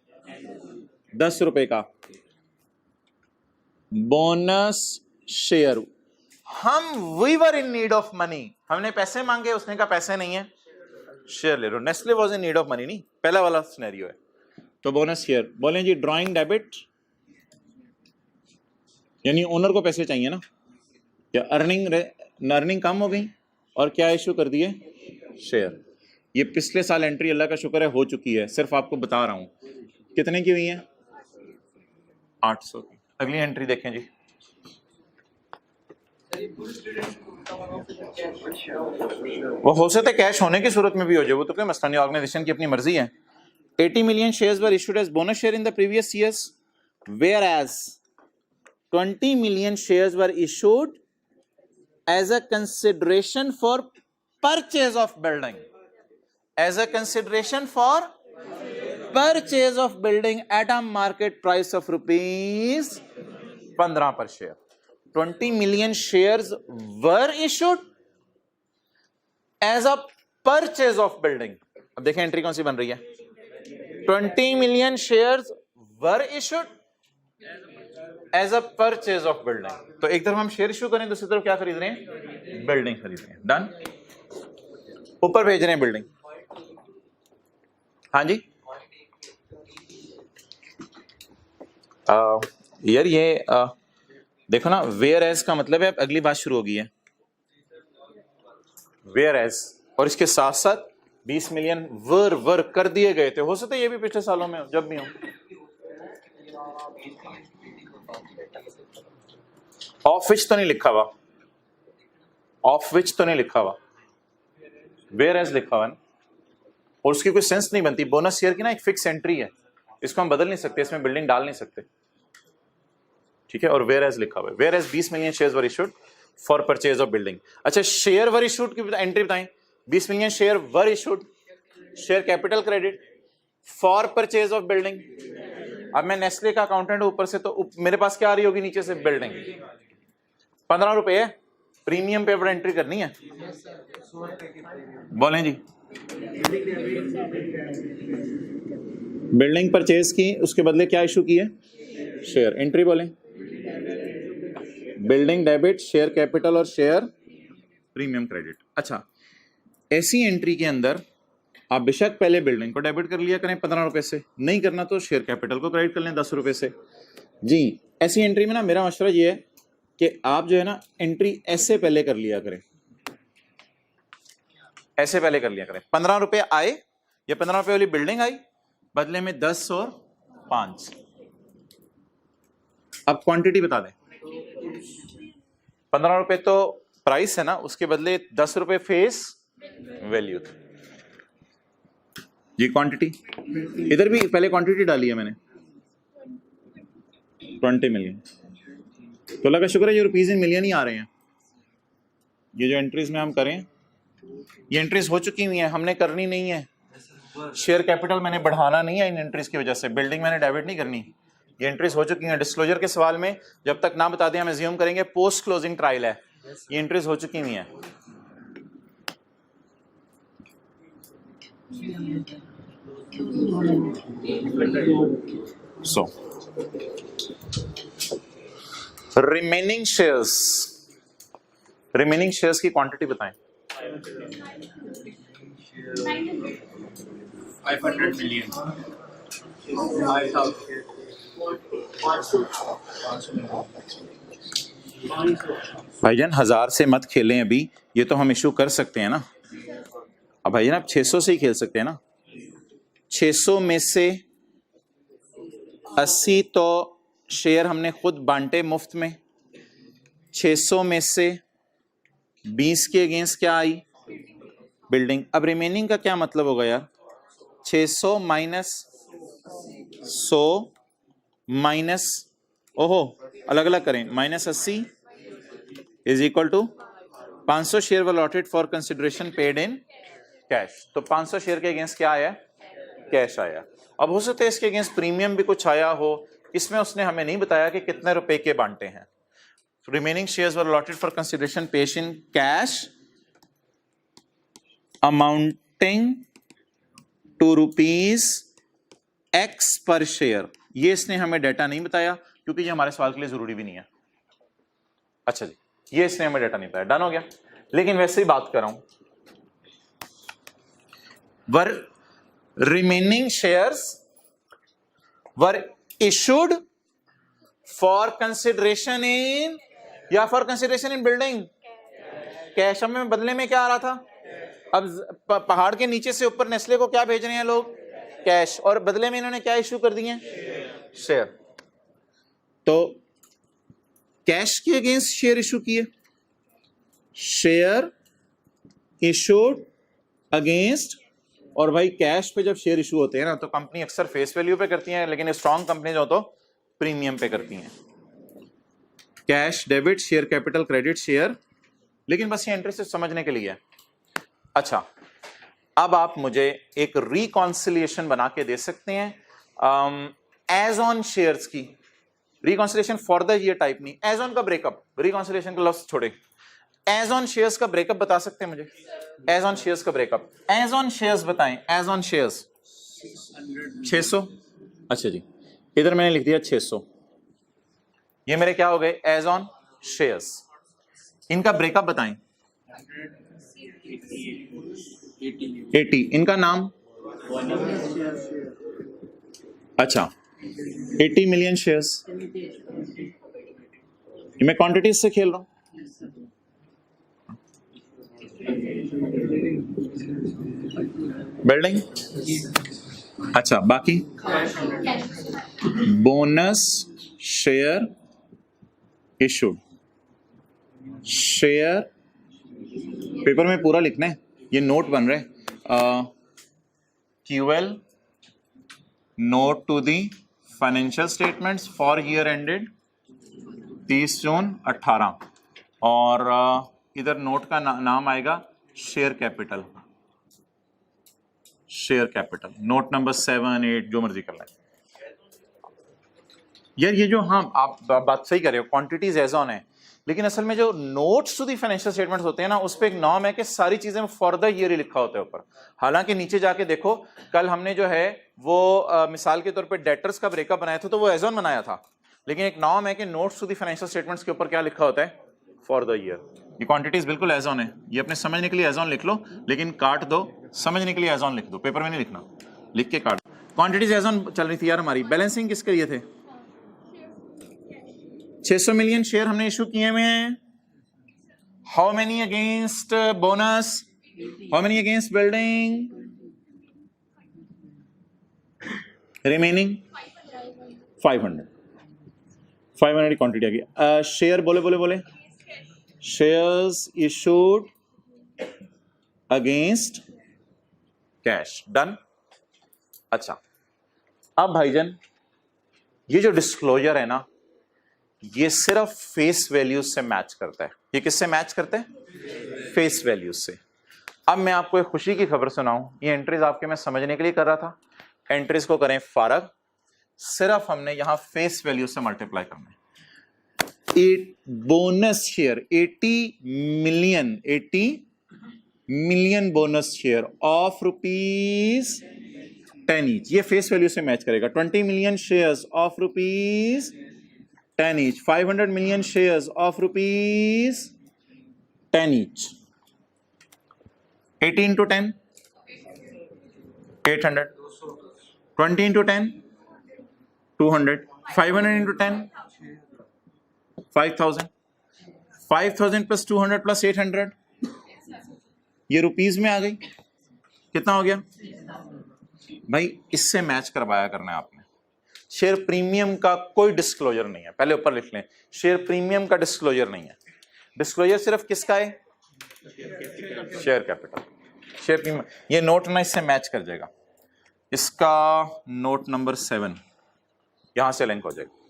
₹10 का बोनस शेयर। हम we were in need of money, हमने पैसे मांगे, उसने कहा पैसे नहीं है, शेयर ले लो। Nestle was in need of money, नहीं, पहला वाला सिनेरियो है। तो बोनस शेयर बोलें जी, ड्राइंग डेबिट यानी ओनर को पैसे चाहिए ना, या अर्निंग कम हो गई और क्या इशू कर दिए, शेयर। ये पिछले साल एंट्री अल्लाह का शुक्र है हो चुकी है, सिर्फ आपको बता रहा हूं कितने की हुई है, 800 की। अगली एंट्री देखें जी, वो हो सकता है कैश होने की सूरत में भी हो जाए, वो तो कोई मसला नहीं, ऑर्गेनाइजेशन की अपनी मर्जी है। 80 million shares were issued as bonus share in the previous years, whereas 20 million shares were issued as a consideration for purchase of building, as a consideration for purchase of building at a market price of rupees 15 per share. 20 million shares were issued as a purchase of building. अब देखें एंट्री कौन सी बन रही है, 20 million shares were issued as a purchase of building. तो एक तरफ हम शेयर इशू करें, दूसरी तरफ क्या खरीद रहे हैं, बिल्डिंग खरीद रहे हैं। डन, ऊपर भेज रहे हैं बिल्डिंग। हाँ जी, यार ये देखो ना, वेयर एज का मतलब है अगली बात शुरू हो गई है, वेयर एज, और इसके साथ साथ 20 मिलियन वर कर दिए गए थे। हो सकता है ये भी पिछले सालों में जब भी हो। ऑफ विच तो नहीं लिखा हुआ, ऑफ विच तो नहीं लिखा हुआ, वेयर एज लिखा हुआ ना, और उसकी कोई सेंस नहीं बनती। बोनस शेयर की ना एक फिक्स एंट्री है, इसको हम बदल नहीं सकते, इसमें बिल्डिंग डाल नहीं सकते, ठीक है। और वेयर एज लिखा हुआ है, where as 20 million shares were issued for purchase of building. अच्छा, शेयर वर इशूड की एंट्री बताएं, 20 million share were issued, share capital credit for purchase of building. अब मैं नेस्ले का अकाउंटेंट हूं, ऊपर से तो मेरे पास क्या आ रही होगी, नीचे से बिल्डिंग, 15 रुपए है, प्रीमियम पेपर एंट्री करनी है, बोलें जी। बिल्डिंग परचेज की, उसके बदले क्या इशू की है, शेयर। एंट्री बोलें, बिल्डिंग डेबिट, शेयर कैपिटल और शेयर प्रीमियम क्रेडिट। अच्छा, ऐसी एंट्री के अंदर आप बेशक पहले बिल्डिंग को डेबिट कर लिया करें 15 रुपए से, नहीं करना तो शेयर कैपिटल को क्रेडिट कर लें 10 रुपए से जी। ऐसी एंट्री में ना मेरा मशवरा ये है कि आप जो है ना एंट्री ऐसे पहले कर लिया करें, ऐसे पहले कर लिया करें। 15 रुपए आए, ये 15 रुपए वाली बिल्डिंग आई, बदले में 10 और 5। अब क्वांटिटी बता दें, 15 रुपए तो प्राइस है ना, उसके बदले 10 रुपए फेस वैल्यू जी। क्वांटिटी इधर भी पहले क्वांटिटी डाली है मैंने, 20 मिलियन। तो अल्लाह का शुक्र है ये रुपीज इन मिलियन ही आ रहे हैं। ये जो एंट्रीज में हम करें, ये एंट्रीज हो चुकी हुई हैं, हमने करनी नहीं है। शेयर कैपिटल मैंने बढ़ाना नहीं है इन एंट्रीज की वजह से, बिल्डिंग मैंने डेबिट नहीं करनी, ये एंट्रीज हो चुकी हैं। डिस्क्लोजर के सवाल में जब तक ना बता दें हम एज्यूम करेंगे पोस्ट क्लोजिंग ट्रायल है, ये एंट्रीज हो चुकी हुई हैं। So रिमेनिंग शेयर्स की क्वांटिटी बताएं। 500 मिलियन। भाईजान 1000 से मत खेलें अभी, ये तो हम इशू कर सकते हैं ना। अब भाईजान आप 600 से ही खेल सकते हैं ना, 600 में से 80 तो शेयर हमने खुद बांटे मुफ्त में, 600 में से 20 के अगेंस्ट क्या आई, बिल्डिंग। अब रिमेनिंग का क्या मतलब होगा यार, 600 माइनस 100 माइनस, ओहो अलग अलग करें, minus 80 is equal to 500 share were allotted for consideration paid in cash. तो 500 शेयर के अगेंस्ट क्या आया, कैश आया। अब हो सकता है इसके अगेंस्ट प्रीमियम भी कुछ आया हो, इसमें उसने हमें नहीं बताया कि कितने रुपए के बांटे हैं। Remaining shares were allotted for consideration paid in cash amounting to rupees X per share. ये इसने हमें डाटा नहीं बताया क्योंकि ये हमारे सवाल के लिए जरूरी भी नहीं है। अच्छा जी, ये इसने हमें डाटा नहीं बताया, डन हो गया। लेकिन वैसे ही बात कर रहा हूं, were remaining shares were issued for consideration in या for consideration in building cash. में बदले में क्या आ रहा था, अब पहाड़ के नीचे से ऊपर नेस्ले को क्या भेज रहे हैं लोग, कैश, और बदले में इन्होंने क्या इशू कर दिए, शेयर। तो कैश के अगेंस्ट शेयर इशू किए, शेयर इशूड अगेंस्ट, और भाई कैश पे जब शेयर इशू होते हैं ना तो कंपनी अक्सर फेस वैल्यू पे करती है, लेकिन स्ट्रॉन्ग कंपनी जो तो प्रीमियम पे करती हैं। Cash debit, share capital credit share, लेकिन बस ये इंटरेस्ट समझने के लिए है। अच्छा, अब आप मुझे एक रिकॉन्सिलिएशन बना के दे सकते हैं एज ऑन शेयर्स की, reconciliation for the year type नहीं, एज ऑन का ब्रेकअप, रिकॉन्सिलिएशन का लफ्ज छोड़े, एज ऑन शेयर्स का ब्रेकअप बता सकते हैं मुझे, एज ऑन शेयर्स का ब्रेकअप, एज ऑन शेयर्स बताएं, एज ऑन शेयर्स 600। अच्छा जी, इधर मैंने लिख दिया 600, ये मेरे क्या हो गए, एज ऑन शेयर्स। इनका ब्रेकअप बताएं, 80, इनका नाम, अच्छा 80 मिलियन शेयर्स, मैं क्वांटिटीज से खेल रहा हूं। बिल्डिंग, अच्छा बाकी bonus share issued, share paper में पूरा लिखना है, ये नोट बन रहे QL note to the financial statements for year ended 30 June 18, और इधर नोट का नाम आएगा share capital, share capital, note number 7, 8 जो मर्जी कर लें। यार ये जो, हाँ आप बात सही कर रहे हो, क्वांटिटीज एज ऑन है, लेकिन असल में जो notes to the financial statements होते हैं ना, उस पे एक नॉर्म है कि सारी चीजें फॉर द ईयर ही लिखा होता है ऊपर। हालांकि नीचे जाके देखो, कल हमने जो है वो मिसाल के तौर पे डेटर्स का ब्रेकअप बनाया था तो वो एज ऑन बनाया था, लेकिन एक नॉर्म है कि notes to the financial statements के ऊपर क्या लिखा होता है, फॉर द ईयर। ये क्वांटिटीज बिल्कुल एज ऑन है, ये अपने समझने के लिए एज ऑन लिख लो, लेकिन काट दो, समझने के लिए एज ऑन लिख दो, पेपर में नहीं लिखना, लिख के काट। क्वांटिटीज एज ऑन चल रही थी यार हमारी। बैलेंसिंग किसके लिए थे, 600 मिलियन शेयर हमने इशू किए हुए हैं। How many against bonus, how many against building, remaining 500 की क्वांटिटी आ गई। शेयर बोले बोले बोले, shares issued against cash, done. अच्छा, अब भाईजान ये जो डिस्क्लोजर है ना, ये सिर्फ फेस वैल्यूज से मैच करता है। ये किससे मैच करता है, फेस वैल्यूज से। अब मैं आपको एक खुशी की खबर सुनाऊं, ये एंट्रीज आपके मैं समझने के लिए कर रहा था, एंट्रीज को करें फारग, सिर्फ हमने यहां फेस वैल्यू से मल्टीप्लाई करना है। Bonus share 80 million bonus share of rupees 10 each, ये फेस वैल्यू से मैच करेगा। 20 million shares of rupees 10 each, 500 million shares of rupees 10 each, 80 into 10, 800, 20 into 10, 200, 500 into 10, 5,000, 5,000 plus 200 plus 800, ये रुपीज में आ गई, कितना हो गया भाई, इससे मैच करवाया करना है आपने। शेयर प्रीमियम का कोई डिस्क्लोजर नहीं है, पहले ऊपर लिख लें, शेयर प्रीमियम का डिस्क्लोजर नहीं है। डिस्क्लोजर सिर्फ किसका है, शेयर कैपिटल, शेयर प्रीमियम। ये नोट ना इससे मैच कर जाएगा, इसका नोट नंबर 7 यहां से लिंक हो जाएगा।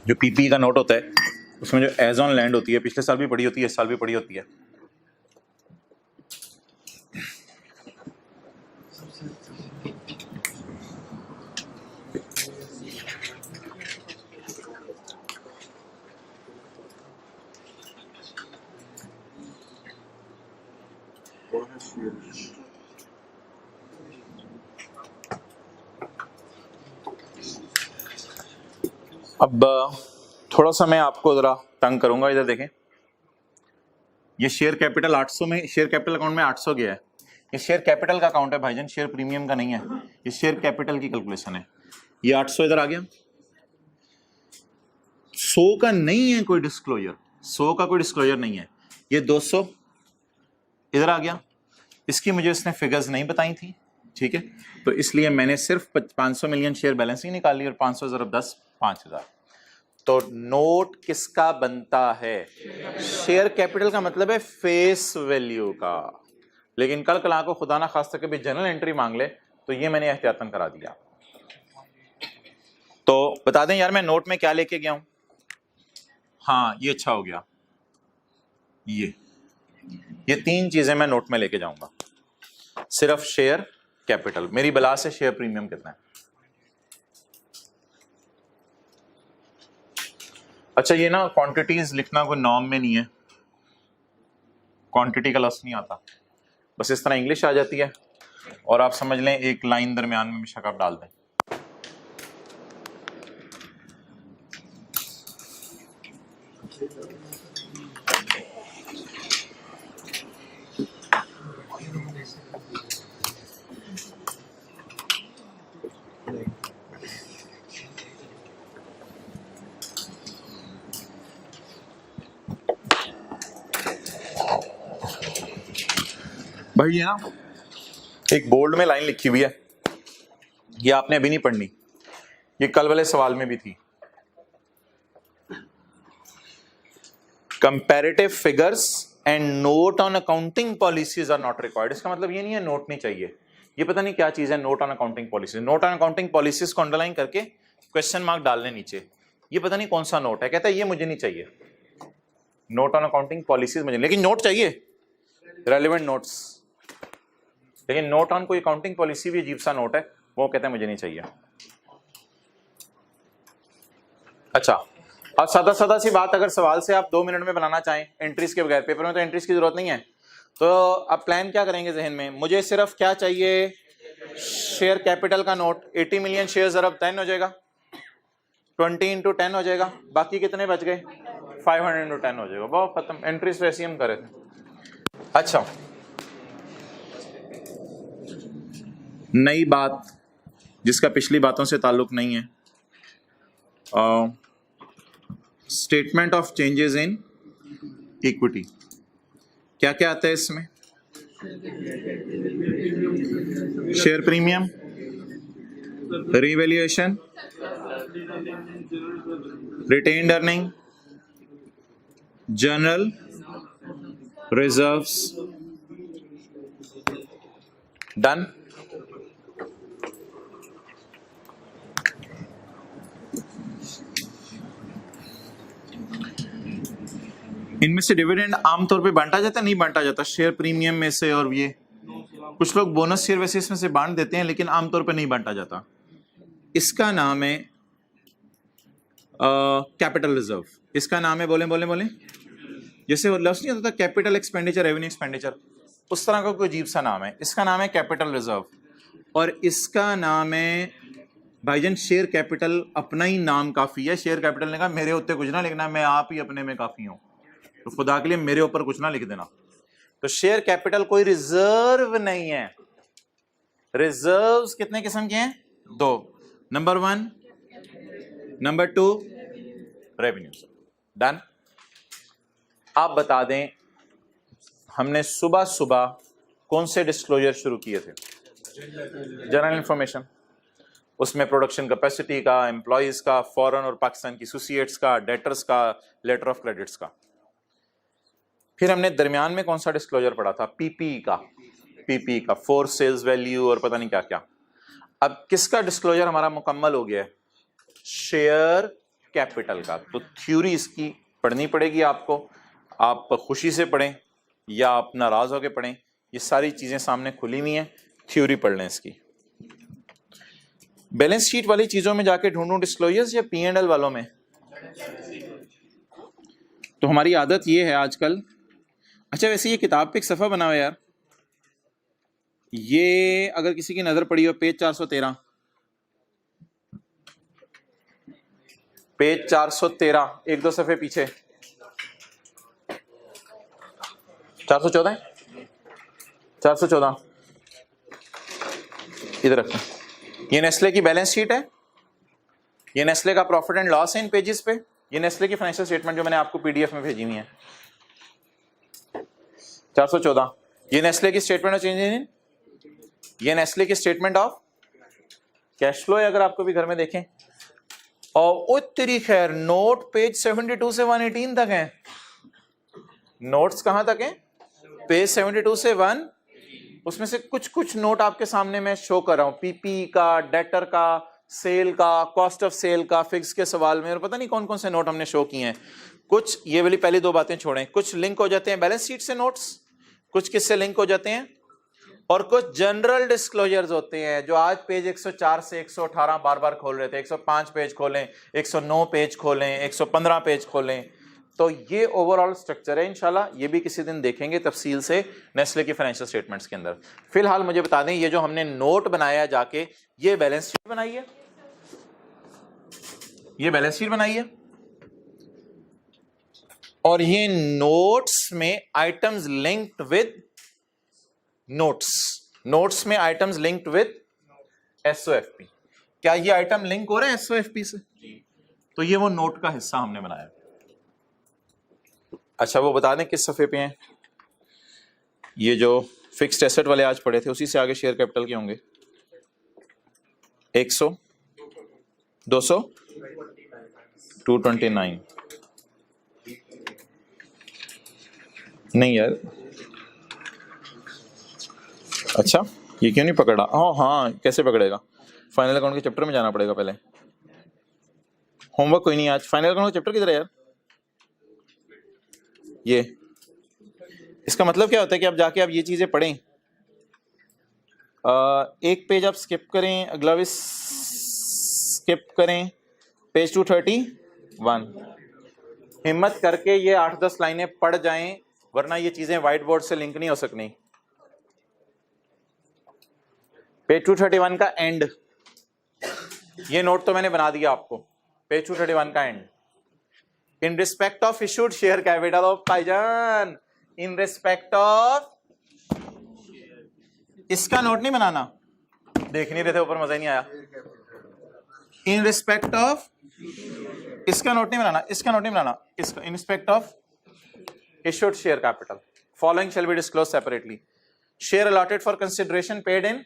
जो पीपी का नोट होता है उसमें जो एज ऑन लैंड होती है, पिछले साल भी पड़ी होती है, इस साल भी पड़ी होती है। अब थोड़ा सा मैं आपको जरा तंग करूंगा, इधर देखें। ये शेयर कैपिटल 800 में, शेयर कैपिटल अकाउंट में 800 गया है। ये शेयर कैपिटल का अकाउंट है भाईजान, शेयर प्रीमियम का नहीं है। ये शेयर कैपिटल की कैलकुलेशन है। ये 800 इधर आ गया। 100 का नहीं है कोई डिस्क्लोजर, 100 का कोई डिस्क्लोजर नहीं है। ये 200 इधर आ गया। इसकी मुझे इसने फिगर्स नहीं बताई थी, ठीक है, तो इसलिए मैंने सिर्फ 500 मिलियन शेयर बैलेंस ही निकाली और 500 ज़रब 10 5000। तो नोट किसका बनता है? शेयर कैपिटल का मतलब है फेस वैल्यू का। लेकिन कल कल को खुदा ना खास करके भी जनरल एंट्री मांग ले तो ये मैंने एहतियातन करा दिया। तो बता दें यार मैं नोट में क्या लेके गया हूं। हाँ ये अच्छा हो गया, ये 3 चीजें मैं नोट में लेके जाऊंगा। सिर्फ शेयर कैपिटल, मेरी बला से शेयर प्रीमियम कितना है। अच्छा ये ना क्वांटिटीज लिखना कोई नॉर्म में नहीं है, क्वांटिटी का लफ्ज नहीं आता, बस इस तरह इंग्लिश आ जाती है और आप समझ लें एक लाइन दरमियान में बेशक आप डाल दें। भाई ये ना एक बोल्ड में लाइन लिखी हुई है, ये आपने अभी नहीं पढ़नी, ये कल वाले सवाल में भी थी। Comparative figures and note on accounting policies are not required. इसका मतलब ये नहीं है नोट नहीं चाहिए, ये पता नहीं क्या चीज है note on accounting policies. Note on accounting policies को अंडरलाइन करके क्वेश्चन मार्क डालने नीचे, ये पता नहीं कौन सा नोट है, कहता है ये मुझे नहीं चाहिए नोट ऑन अकाउंटिंग पॉलिसीज मुझे, लेकिन नोट चाहिए रेलिवेंट नोट्स। लेकिन नोट ऑन कोई अकाउंटिंग पॉलिसी भी अजीब सा नोट है, वो कहते हैं मुझे नहीं चाहिए। अच्छा अब सादा सादा सी बात, अगर सवाल से आप 2 मिनट में बनाना चाहें एंट्रीज के बगैर, पेपर में तो एंट्रीज की जरूरत नहीं है, तो अब प्लान क्या करेंगे जहन में, मुझे सिर्फ क्या चाहिए, शेयर कैपिटल का नोट। 80 मिलियन शेयर ज़रब 10 हो जाएगा, 20 इंटू 10 हो जाएगा, बाकी कितने बच गए 500 इंटू 10 हो जाएगा, बहुत खत्म। एंट्रीज वैसे ही हम करे थे। अच्छा नई बात जिसका पिछली बातों से ताल्लुक नहीं है, statement of changes in equity, क्या क्या आता है इसमें? Share premium, revaluation, retained earning, general reserves. Done. इनमें से डिविडेंड आमतौर पे बांटा जाता है, नहीं बांटा जाता शेयर प्रीमियम में से, और ये कुछ लोग बोनस शेयर वैसे इसमें से बांट देते हैं, लेकिन आमतौर पे नहीं बांटा जाता। इसका नाम है कैपिटल रिजर्व। इसका नाम है, बोले बोले बोले, जैसे लफ्ज नहीं होता कैपिटल एक्सपेंडिचर रेवेन्यू एक्सपेंडिचर, उस तरह का कोई अजीब सा नाम है। इसका नाम है कैपिटल रिजर्व, और इसका नाम है भाईजान शेयर कैपिटल। अपना ही नाम काफी है। शेयर कैपिटल ने कहा मेरे उत्ते कुछ ना लिखना, मैं आप ही अपने में काफी हूं, तो खुदा के लिए मेरे ऊपर कुछ ना लिख देना। तो शेयर कैपिटल कोई रिजर्व नहीं है। रिजर्व्स कितने किस्म के हैं? 2, नंबर 1, नंबर 2 रेवेन्यू। डन। आप बता दें हमने सुबह सुबह कौन से डिस्क्लोजर शुरू किए थे? जनरल इंफॉर्मेशन, उसमें प्रोडक्शन कैपेसिटी का, एम्प्लॉइज का, फॉरेन और पाकिस्तान की एसोसिएट्स का, डेटर्स का, लेटर ऑफ क्रेडिट्स का। फिर हमने दरमियान में कौन सा डिस्क्लोजर पढ़ा था? पीपी का फोर सेल्स वैल्यू और पता नहीं क्या क्या। अब किसका डिस्क्लोजर हमारा मुकम्मल हो गया है? शेयर कैपिटल का। तो थ्योरी इसकी पढ़नी पड़ेगी आपको, आप खुशी से पढ़ें या आप नाराज होकर पढ़ें, ये सारी चीजें सामने खुली हुई हैं, थ्योरी पढ़ लें इसकी। बैलेंस शीट वाली चीजों में जाके ढूंढूं डिस्क्लोजर्स या P&L वालों में? तो हमारी आदत ये है आजकल। अच्छा वैसे ये किताब पे एक सफ़ा बना हुआ है यार, ये अगर किसी की नज़र पड़ी हो पेज 413, पेज 413, एक दो सफे पीछे, 414 है, 414 इधर रखें। ये नेस्ले की बैलेंस शीट है, ये नेस्ले का प्रॉफिट एंड लॉस है इन पेजेस पे, ये नेस्ले की फाइनेंशियल स्टेटमेंट जो मैंने आपको पीडीएफ में भेजी हुई है 414। ये नेस्ले की स्टेटमेंट ऑफ चेंज इन, ये नेस्ले की स्टेटमेंट ऑफ कैश फ्लो है, अगर आपको भी घर में देखें। और उत्तरी खैर नोट पेज 72 से 118 तक है। नोट्स कहां तक है? पेज 72 से 1, उसमें से कुछ कुछ नोट आपके सामने मैं शो कर रहा हूं, पीपी का, डेटर का, सेल का, कॉस्ट ऑफ सेल का, फिक्स के सवाल में, और पता नहीं कौन कौन से नोट हमने शो किए हैं। कुछ ये वाली पहली दो बातें छोड़ें, कुछ लिंक हो जाते हैं बैलेंस शीट से नोट्स, कुछ किससे लिंक हो जाते हैं, और कुछ जनरल डिस्क्लोजर्स होते हैं जो आज पेज 104 से 118 बार बार खोल रहे थे, 105 पेज खोलें, 109 पेज खोलें, 115 पेज खोलें। तो ये ओवरऑल स्ट्रक्चर है, इंशाल्लाह ये भी किसी दिन देखेंगे तफसील से नेस्ले की फाइनेंशियल स्टेटमेंट्स के अंदर। फिलहाल मुझे बता दें, ये जो हमने नोट बनाया जाके, ये बैलेंस शीट बनाई है, ये बैलेंस शीट बनाई है, और ये नोट्स में items linked with notes, notes में आइटम्स लिंक्ड विद एसओएफपी। क्या ये आइटम लिंक हो रहा है एसओएफपी से? तो ये वो नोट का हिस्सा हमने बनाया। अच्छा वो बता दें किस सफे पे हैं? ये जो फिक्स्ड एसेट वाले आज पढ़े थे उसी से आगे शेयर कैपिटल के होंगे। 100, 200, 229 नहीं यार, अच्छा ये क्यों नहीं पकड़ा? हाँ कैसे पकड़ेगा? फाइनल अकाउंट के चैप्टर में जाना पड़ेगा पहले। होमवर्क कोई नहीं आज। फाइनल अकाउंट का चैप्टर किधर है यार? ये इसका मतलब क्या होता है कि आप जाके आप ये चीजें पढ़ें, एक पेज आप स्किप करें, अगला भी स्किप करें, पेज 231, हिम्मत करके ये 8-10 लाइनें पढ़ जाएं, वरना ये चीजें व्हाइट बोर्ड से लिंक नहीं हो सकनी। पेज 231 का एंड, ये नोट तो मैंने बना दिया आपको। पेज 231 का and, in respect of issued share capital of भाईजान, इन रिस्पेक्ट ऑफ, इसका नोट नहीं बनाना, देख नहीं रहे थे ऊपर, मजा ही नहीं आया। इन रिस्पेक्ट ऑफ, इसका नोट नहीं बनाना, इसका नोट नहीं बनाना, इसका in respect of issued share capital following shall be disclose separately. Share allotted for consideration paid in,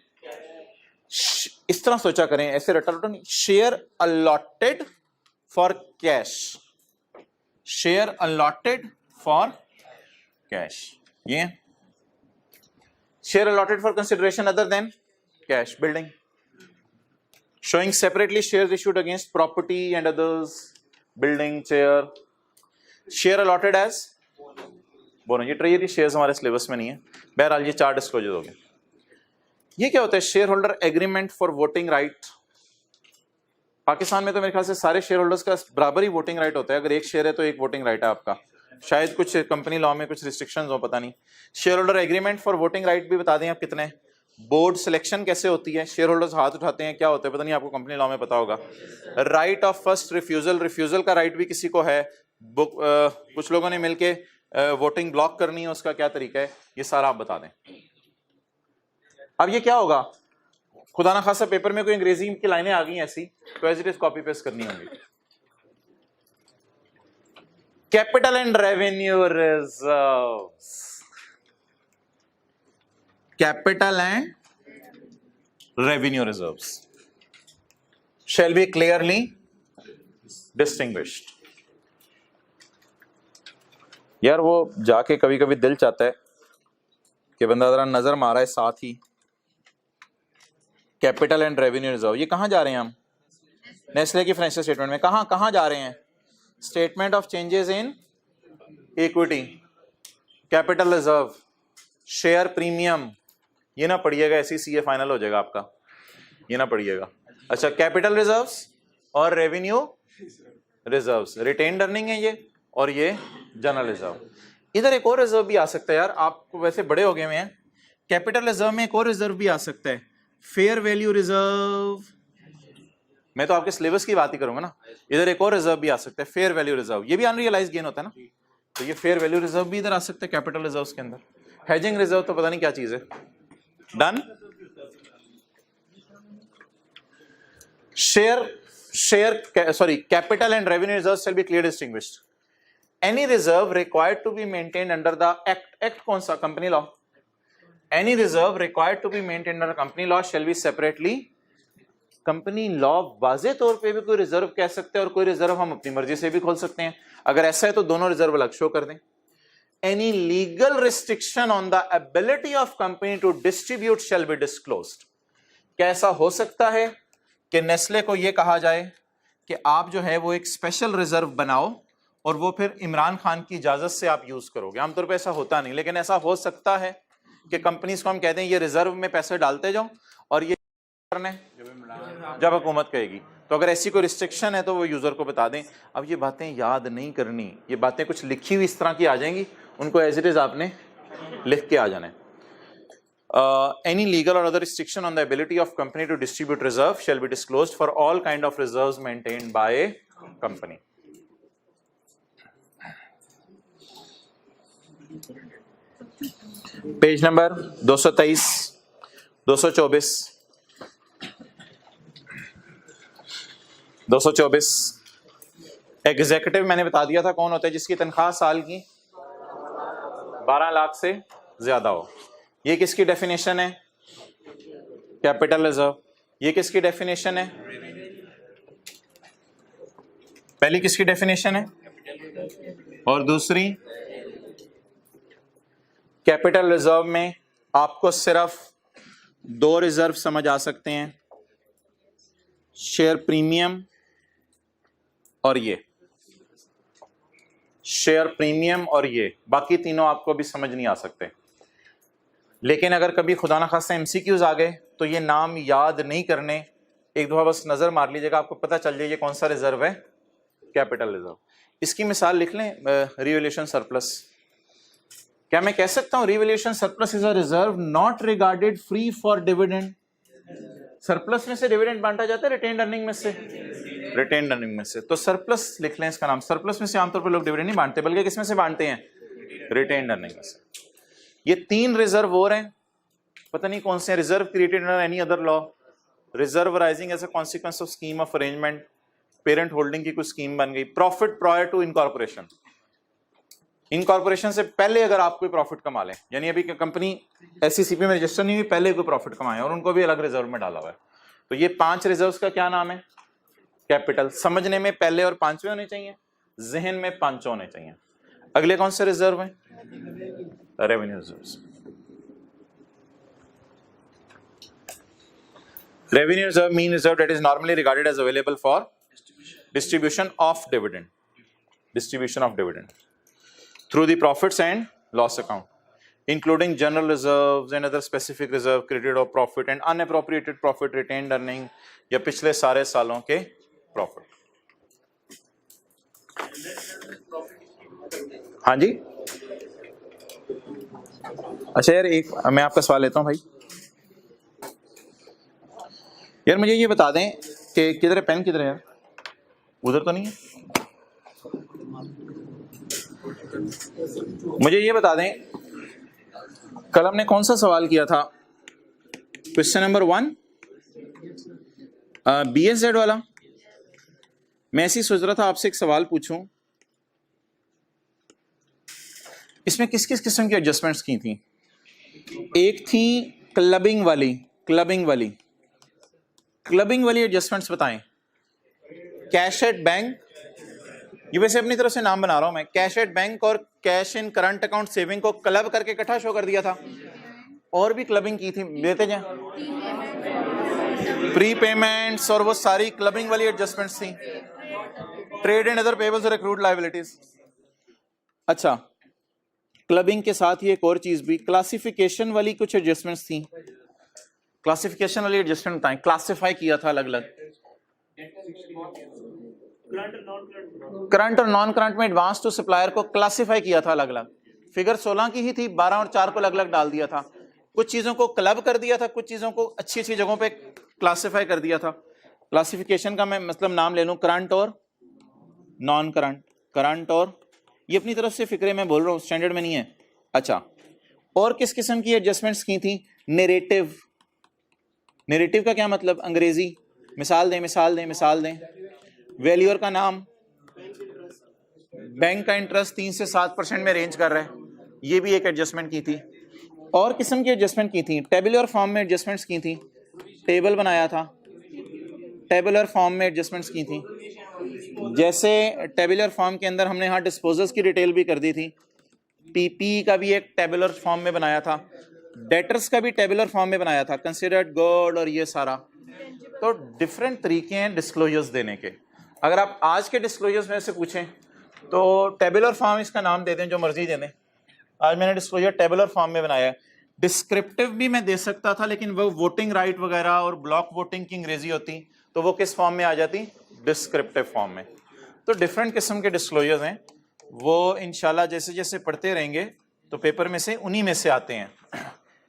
इस तरह सोचा करें, ऐसे रटा रटा नहीं। Share allotted for cash, share allotted for cash, ये share allotted for consideration other than cash building, showing separately shares issued against property and others, building, chair, share allotted as बोलो, ये ट्रेजरी शेयर्स हमारे सिलेबस में नहीं है। बहरहाल ये 4 डिस्क्लोजर हो गए। ये क्या होता है? Share holder agreement for voting right. Pakistan में तो मेरे ख्याल से सारे शेयर होल्डर्स का बराबर ही वोटिंग राइट होता है। अगर एक शेयर है तो एक वोटिंग राइट है आपका। शायद कुछ कंपनी लॉ में कुछ रिस्ट्रिक्शंस हो, पता नहीं। Share holder agreement for voting right भी बता दें आप कितने। बोर्ड सिलेक्शन कैसे होती है? शेयर होल्डर्स हाथ उठाते हैं, क्या होता है पता नहीं, आपको कंपनी लॉ में पता होगा। Right of first refusal, refusal का राइट भी किसी को है। कुछ लोगों ने मिलके वोटिंग ब्लॉक करनी है, उसका क्या तरीका है, ये सारा आप बता दें। अब ये क्या होगा? खुदा ना खासा पेपर में कोई अंग्रेजी की लाइनें आ गई ऐसी, तो as it is copy paste करनी होंगी। Capital and revenue reserves, capital and revenue reserves shall be clearly distinguished। यार वो जाके कभी कभी दिल चाहता है कि बंदा जरा नजर मारा है साथ ही। कैपिटल एंड रेवेन्यू रिजर्व, ये कहां जा रहे हैं हम? नेस्ले की फाइनेंशियल स्टेटमेंट में कहां जा रहे हैं? Statement of changes in equity, capital reserve, share premium, ये ना पढ़िएगा, ऐसी सीए फाइनल हो जाएगा आपका, ये ना पढ़िएगा। अच्छा, कैपिटल रिजर्व्स और रेवेन्यू रिजर्व्स, रिटेन्ड अर्निंग है ये, और ये जनरल रिजर्व। इधर एक और रिजर्व भी आ सकता है यार, आपको वैसे बड़े हो गए हुए हैं। कैपिटल रिजर्व में एक और रिजर्व भी आ सकता है, फेयर वैल्यू रिजर्व, मैं तो आपके सिलेबस की बात ही करूंगा ना। इधर एक और रिजर्व भी आ सकता है, फेयर वैल्यू रिजर्व, ये भी अनरियलाइज गेन होता है ना, तो ये फेयर वैल्यू रिजर्व भी इधर आ सकता है कैपिटल रिजर्व के अंदर। हेजिंग रिजर्व तो पता नहीं क्या चीज है। Done. Capital and revenue reserve shall be clear distinguished. Any reserve required to be maintained under the act कौन सा? Company law. Any reserve required to be maintained under company law shall be separately company law. वाजे तौर पे भी कोई रिजर्व कह सकते हैं और कोई रिजर्व हम अपनी मर्जी से भी खोल सकते हैं। अगर ऐसा है तो दोनों रिजर्व अलग शो कर दें। Any legal restriction on the ability of company to distribute shall be disclosed. कैसा हो सकता है कि नेस्ले को यह कहा जाए कि आप जो है वो एक स्पेशल रिजर्व बनाओ और वो फिर इमरान खान की इजाजत से आप यूज करोगे। आमतौर पर ऐसा होता नहीं, लेकिन ऐसा हो सकता है कि कंपनीज को हम कहते हैं ये रिजर्व में पैसे डालते जाओ और ये करने जब हुकूमत कहेगी। तो अगर ऐसी कोई रिस्ट्रिक्शन है तो वो यूजर को बता दें। अब ये बातें याद नहीं करनी, ये बातें कुछ लिखी हुई इस तरह की आ जाएंगी, उनको एज इट इज आपने लिख के आ जाना है। Any legal or other restriction on the ability of company to distribute reserve shall be disclosed for all kind of reserves maintained by a company. Page number 223, 224, 224। Executive मैंने बता दिया था कौन होता है, जिसकी तनख्वाह साल की 12 लाख से ज्यादा हो। ये किसकी डेफिनेशन है? Capital reserve. ये किसकी डेफिनेशन है? पहली किसकी डेफिनेशन है और दूसरी? कैपिटल रिजर्व में आपको सिर्फ दो रिजर्व समझ आ सकते हैं, शेयर प्रीमियम और ये शेयर प्रीमियम और ये, बाकी तीनों आपको भी समझ नहीं आ सकते। लेकिन अगर कभी खुदा ना खास्ता एमसीक्यूज आ गए तो ये नाम याद नहीं करने, एक दफा बस नजर मार लीजिएगा, आपको पता चल जाए ये कौन सा रिजर्व है, कैपिटल रिजर्व। इसकी मिसाल लिख लें, रिवैल्यूएशन सरप्लस। क्या मैं कह सकता हूं revaluation surplus is a reserve not regarded free for dividend? Surplus में से डिविडेंड बांटा जाता है रिटेन्ड अर्निंग में से, रिटेन्ड अर्निंग में से, तो सरप्लस लिख लें इसका नाम। सरप्लस में से आमतौर पर लोग डिविडेंड नहीं बांटते, बल्कि किसमें से बांटते हैं? रिटेन्ड अर्निंग में से। ये तीन रिजर्व और हैं, पता नहीं कौन से। Reserve created under any other law, reserve rising as a consequence of scheme of arrangement, parent holding की कुछ स्कीम बन गई, profit prior to incorporation. Incorporation से पहले अगर आप कोई प्रॉफिट कमा लें, यानी अभी कंपनी एससीसीपी में रजिस्टर नहीं हुई, पहले कोई प्रॉफिट कमाए और उनको भी अलग रिजर्व में डाला हुआ है, तो ये 5 रिजर्व्स का क्या नाम है? कैपिटल। समझने में पहले और 5वें होने चाहिए, जहन में 5 होने चाहिए। अगले कौन से रिजर्व हैं? Revenue reserves. Revenue reserve mean reserve that is normally regarded as available for distribution of dividend. Distribution of dividend through the profits and loss account, including general reserves and other specific reserve created of profit and unappropriated profit, retained earning या पिछले सारे सालों के profit. हाँ जी, अच्छा यार एक मैं आपका सवाल लेता हूँ भाई। यार मुझे ये बता दें कि किधर है पेन, किधर है यार? उधर तो नहीं है। मुझे ये बता दें कल हमने कौन सा सवाल किया था? क्वेश्चन नंबर 1 BSZ वाला। मैं ऐसी सोच रहा था आपसे एक सवाल पूछूं, इसमें किस किस किस्म की एडजस्टमेंट्स की थी? एक थी क्लबिंग वाली एडजस्टमेंट्स बताएं। कैश एट बैंक, ये वैसे अपनी तरफ से नाम बना रहा हूं मैं, कैश एट बैंक और cash in current account saving को क्लब करके इकट्ठा शो कर दिया था। और भी क्लबिंग की थी, देते जाएं। प्री पेमेंट्स और वो सारी क्लबिंग वाली एडजस्टमेंट्स थी। ट्रेड एंड अदर पेबल्स और एक्रूड लायबिलिटीज। अच्छा, क्लबिंग के साथ ही एक और चीज भी, क्लासिफिकेशन वाली कुछ एडजस्टमेंट्स थी। क्लासिफिकेशन वाली एडजस्टमेंट बताएं। क्लासिफाई किया था अलग अलग, करंट और नॉन करंट में एडवांस टू सप्लायर को क्लासिफाई किया था अलग अलग। फिगर 16 की ही थी, 12 और 4 को अलग अलग डाल दिया था। कुछ चीजों को क्लब कर दिया था, कुछ चीजों को अच्छी अच्छी जगहों पे क्लासिफाई कर दिया था। क्लासिफिकेशन का मैं मतलब नाम ले लूं, करंट और नॉन करंट, करंट और, ये अपनी तरफ से फिक्रे मैं बोल रहा हूँ, स्टैंडर्ड में नहीं है। अच्छा, और किस किस्म की एडजस्टमेंट्स की थी? नेरेटिव। नेरेटिव का क्या मतलब? अंग्रेजी, मिसाल दें मिसाल दें मिसाल दें। वैल्यूअर का नाम, बैंक का इंटरेस्ट 3 से 7% में रेंज कर रहा है, ये भी एक एडजस्टमेंट की थी। और किस्म की एडजस्टमेंट की थी? टेबुलर फॉर्म में एडजस्टमेंट्स की थी, टेबल बनाया था, टेबुलर फॉर्म में एडजस्टमेंट्स की थी। जैसे टेबुलर फॉर्म के अंदर हमने यहाँ डिस्पोजल्स की डिटेल भी कर दी थी, पीपी का भी एक टेबुलर फॉर्म में बनाया था, डेटर्स का भी टेबुलर फॉर्म में बनाया था, कंसिडर्ड गुड और ये सारा। तो डिफरेंट तरीके हैं डिस्क्लोजर्स देने के। अगर आप आज के डिस्क्लोजर्स में से पूछें तो टेबुलर फॉर्म इसका नाम दे दें, जो मर्जी दे दें। आज मैंने डिस्क्लोजर टेबुलर फॉर्म में बनाया है। डिस्क्रिप्टिव भी मैं दे सकता था, लेकिन वो वोटिंग राइट वगैरह और ब्लॉक वोटिंग की अंग्रेजी होती, तो वो किस फॉर्म में आ जाती? डिस्क्रिप्टिव फॉर्म में। तो डिफरेंट किस्म के डिस्क्लोजर्स हैं, वो इंशाल्लाह जैसे जैसे पढ़ते रहेंगे तो पेपर में से उन्हीं में से आते हैं।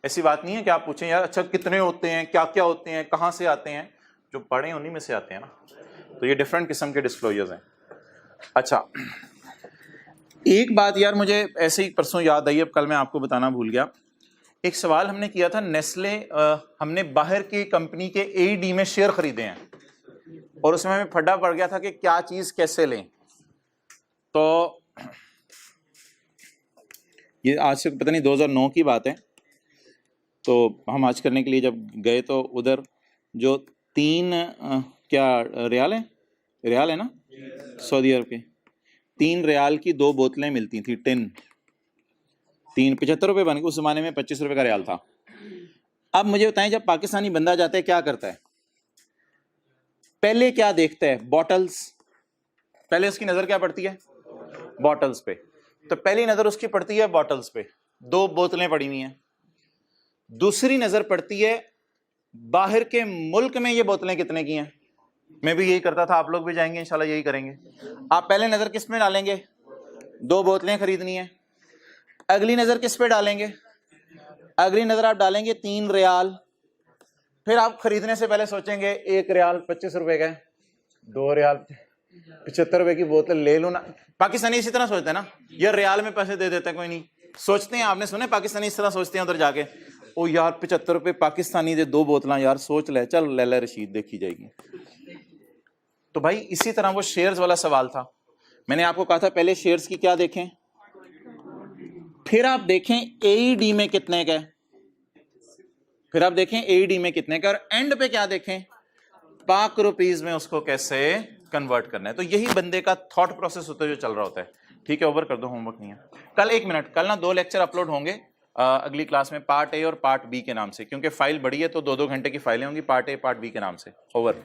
ऐसी बात नहीं है कि आप पूछें यार अच्छा कितने होते हैं, क्या क्या होते हैं, कहाँ से आते हैं, जो पढ़े उन्हीं में से आते हैं ना। तो ये डिफरेंट किस्म के डिस्क्लोजर्स हैं। अच्छा, एक बात यार मुझे ऐसे ही परसों याद आई, अब कल मैं आपको बताना भूल गया। एक सवाल हमने किया था, नेस्ले, हमने बाहर की कंपनी के एडी में शेयर खरीदे हैं और उसमें हमें फड्डा पड़ गया था कि क्या चीज कैसे लें। तो ये आज से पता नहीं 2009 की बात है। तो हम आज करने के लिए जब गए तो उधर जो 3 क्या रियाल है ना, सऊदी अरब के 3 रियाल की 2 बोतलें मिलती थी, टिन, 75 रुपये बन गए, उस जमाने में 25 रुपये का रियाल था। अब मुझे बताएं, जब पाकिस्तानी बंदा जाता है क्या करता है? पहले क्या देखता है? बॉटल्स। पहले उसकी नजर क्या पड़ती है? बॉटल्स पे। तो पहली नजर उसकी पड़ती है बॉटल्स पे, 2 बोतलें पड़ी हुई हैं। दूसरी नजर पड़ती है बाहर के मुल्क में ये बोतलें कितने की हैं। मैं भी यही करता था, आप लोग भी जाएंगे इंशाल्लाह यही करेंगे। आप पहले नजर किस में डालेंगे? 2 बोतलें खरीदनी है। अगली नजर किस पे डालेंगे? अगली नजर आप डालेंगे 3 रियाल। फिर आप खरीदने से पहले सोचेंगे 1 रियाल 25 रुपए का है, 2 रियाल 75 रुपए की बोतल ले लूं ना। पाकिस्तानी इसी तरह सोचते हैं ना, यार रियाल में पैसे दे देते हैं, कोई नहीं। सोचते हैं, आपने सुने पाकिस्तानी इस तरह सोचते हैं उधर जाके, ओ यार 75 रुपए पाकिस्तानी दे 2 बोतलां, यार सोच ले, चल ले ले रशीद, देखी जाएगी। तो भाई इसी तरह वो शेयर्स वाला सवाल था। मैंने आपको कहा था पहले शेयर्स की क्या देखें, फिर आप देखें एईडी में कितने का है, फिर आप देखें एईडी में कितने का, और एंड पे क्या देखें? पाक रुपीज में उसको कैसे कन्वर्ट करना है। तो यही बंदे का थॉट प्रोसेस होता है जो चल रहा होता है। ठीक है, ओवर कर दो, होमवर्क नहीं है। कल 1 मिनट, कल ना 2 लेक्चर अपलोड होंगे अगली क्लास में, पार्ट ए और पार्ट बी के नाम से, क्योंकि फाइल बड़ी है तो 2-2 घंटे की फाइलें होंगी, पार्ट ए पार्ट बी के नाम से। ओवर।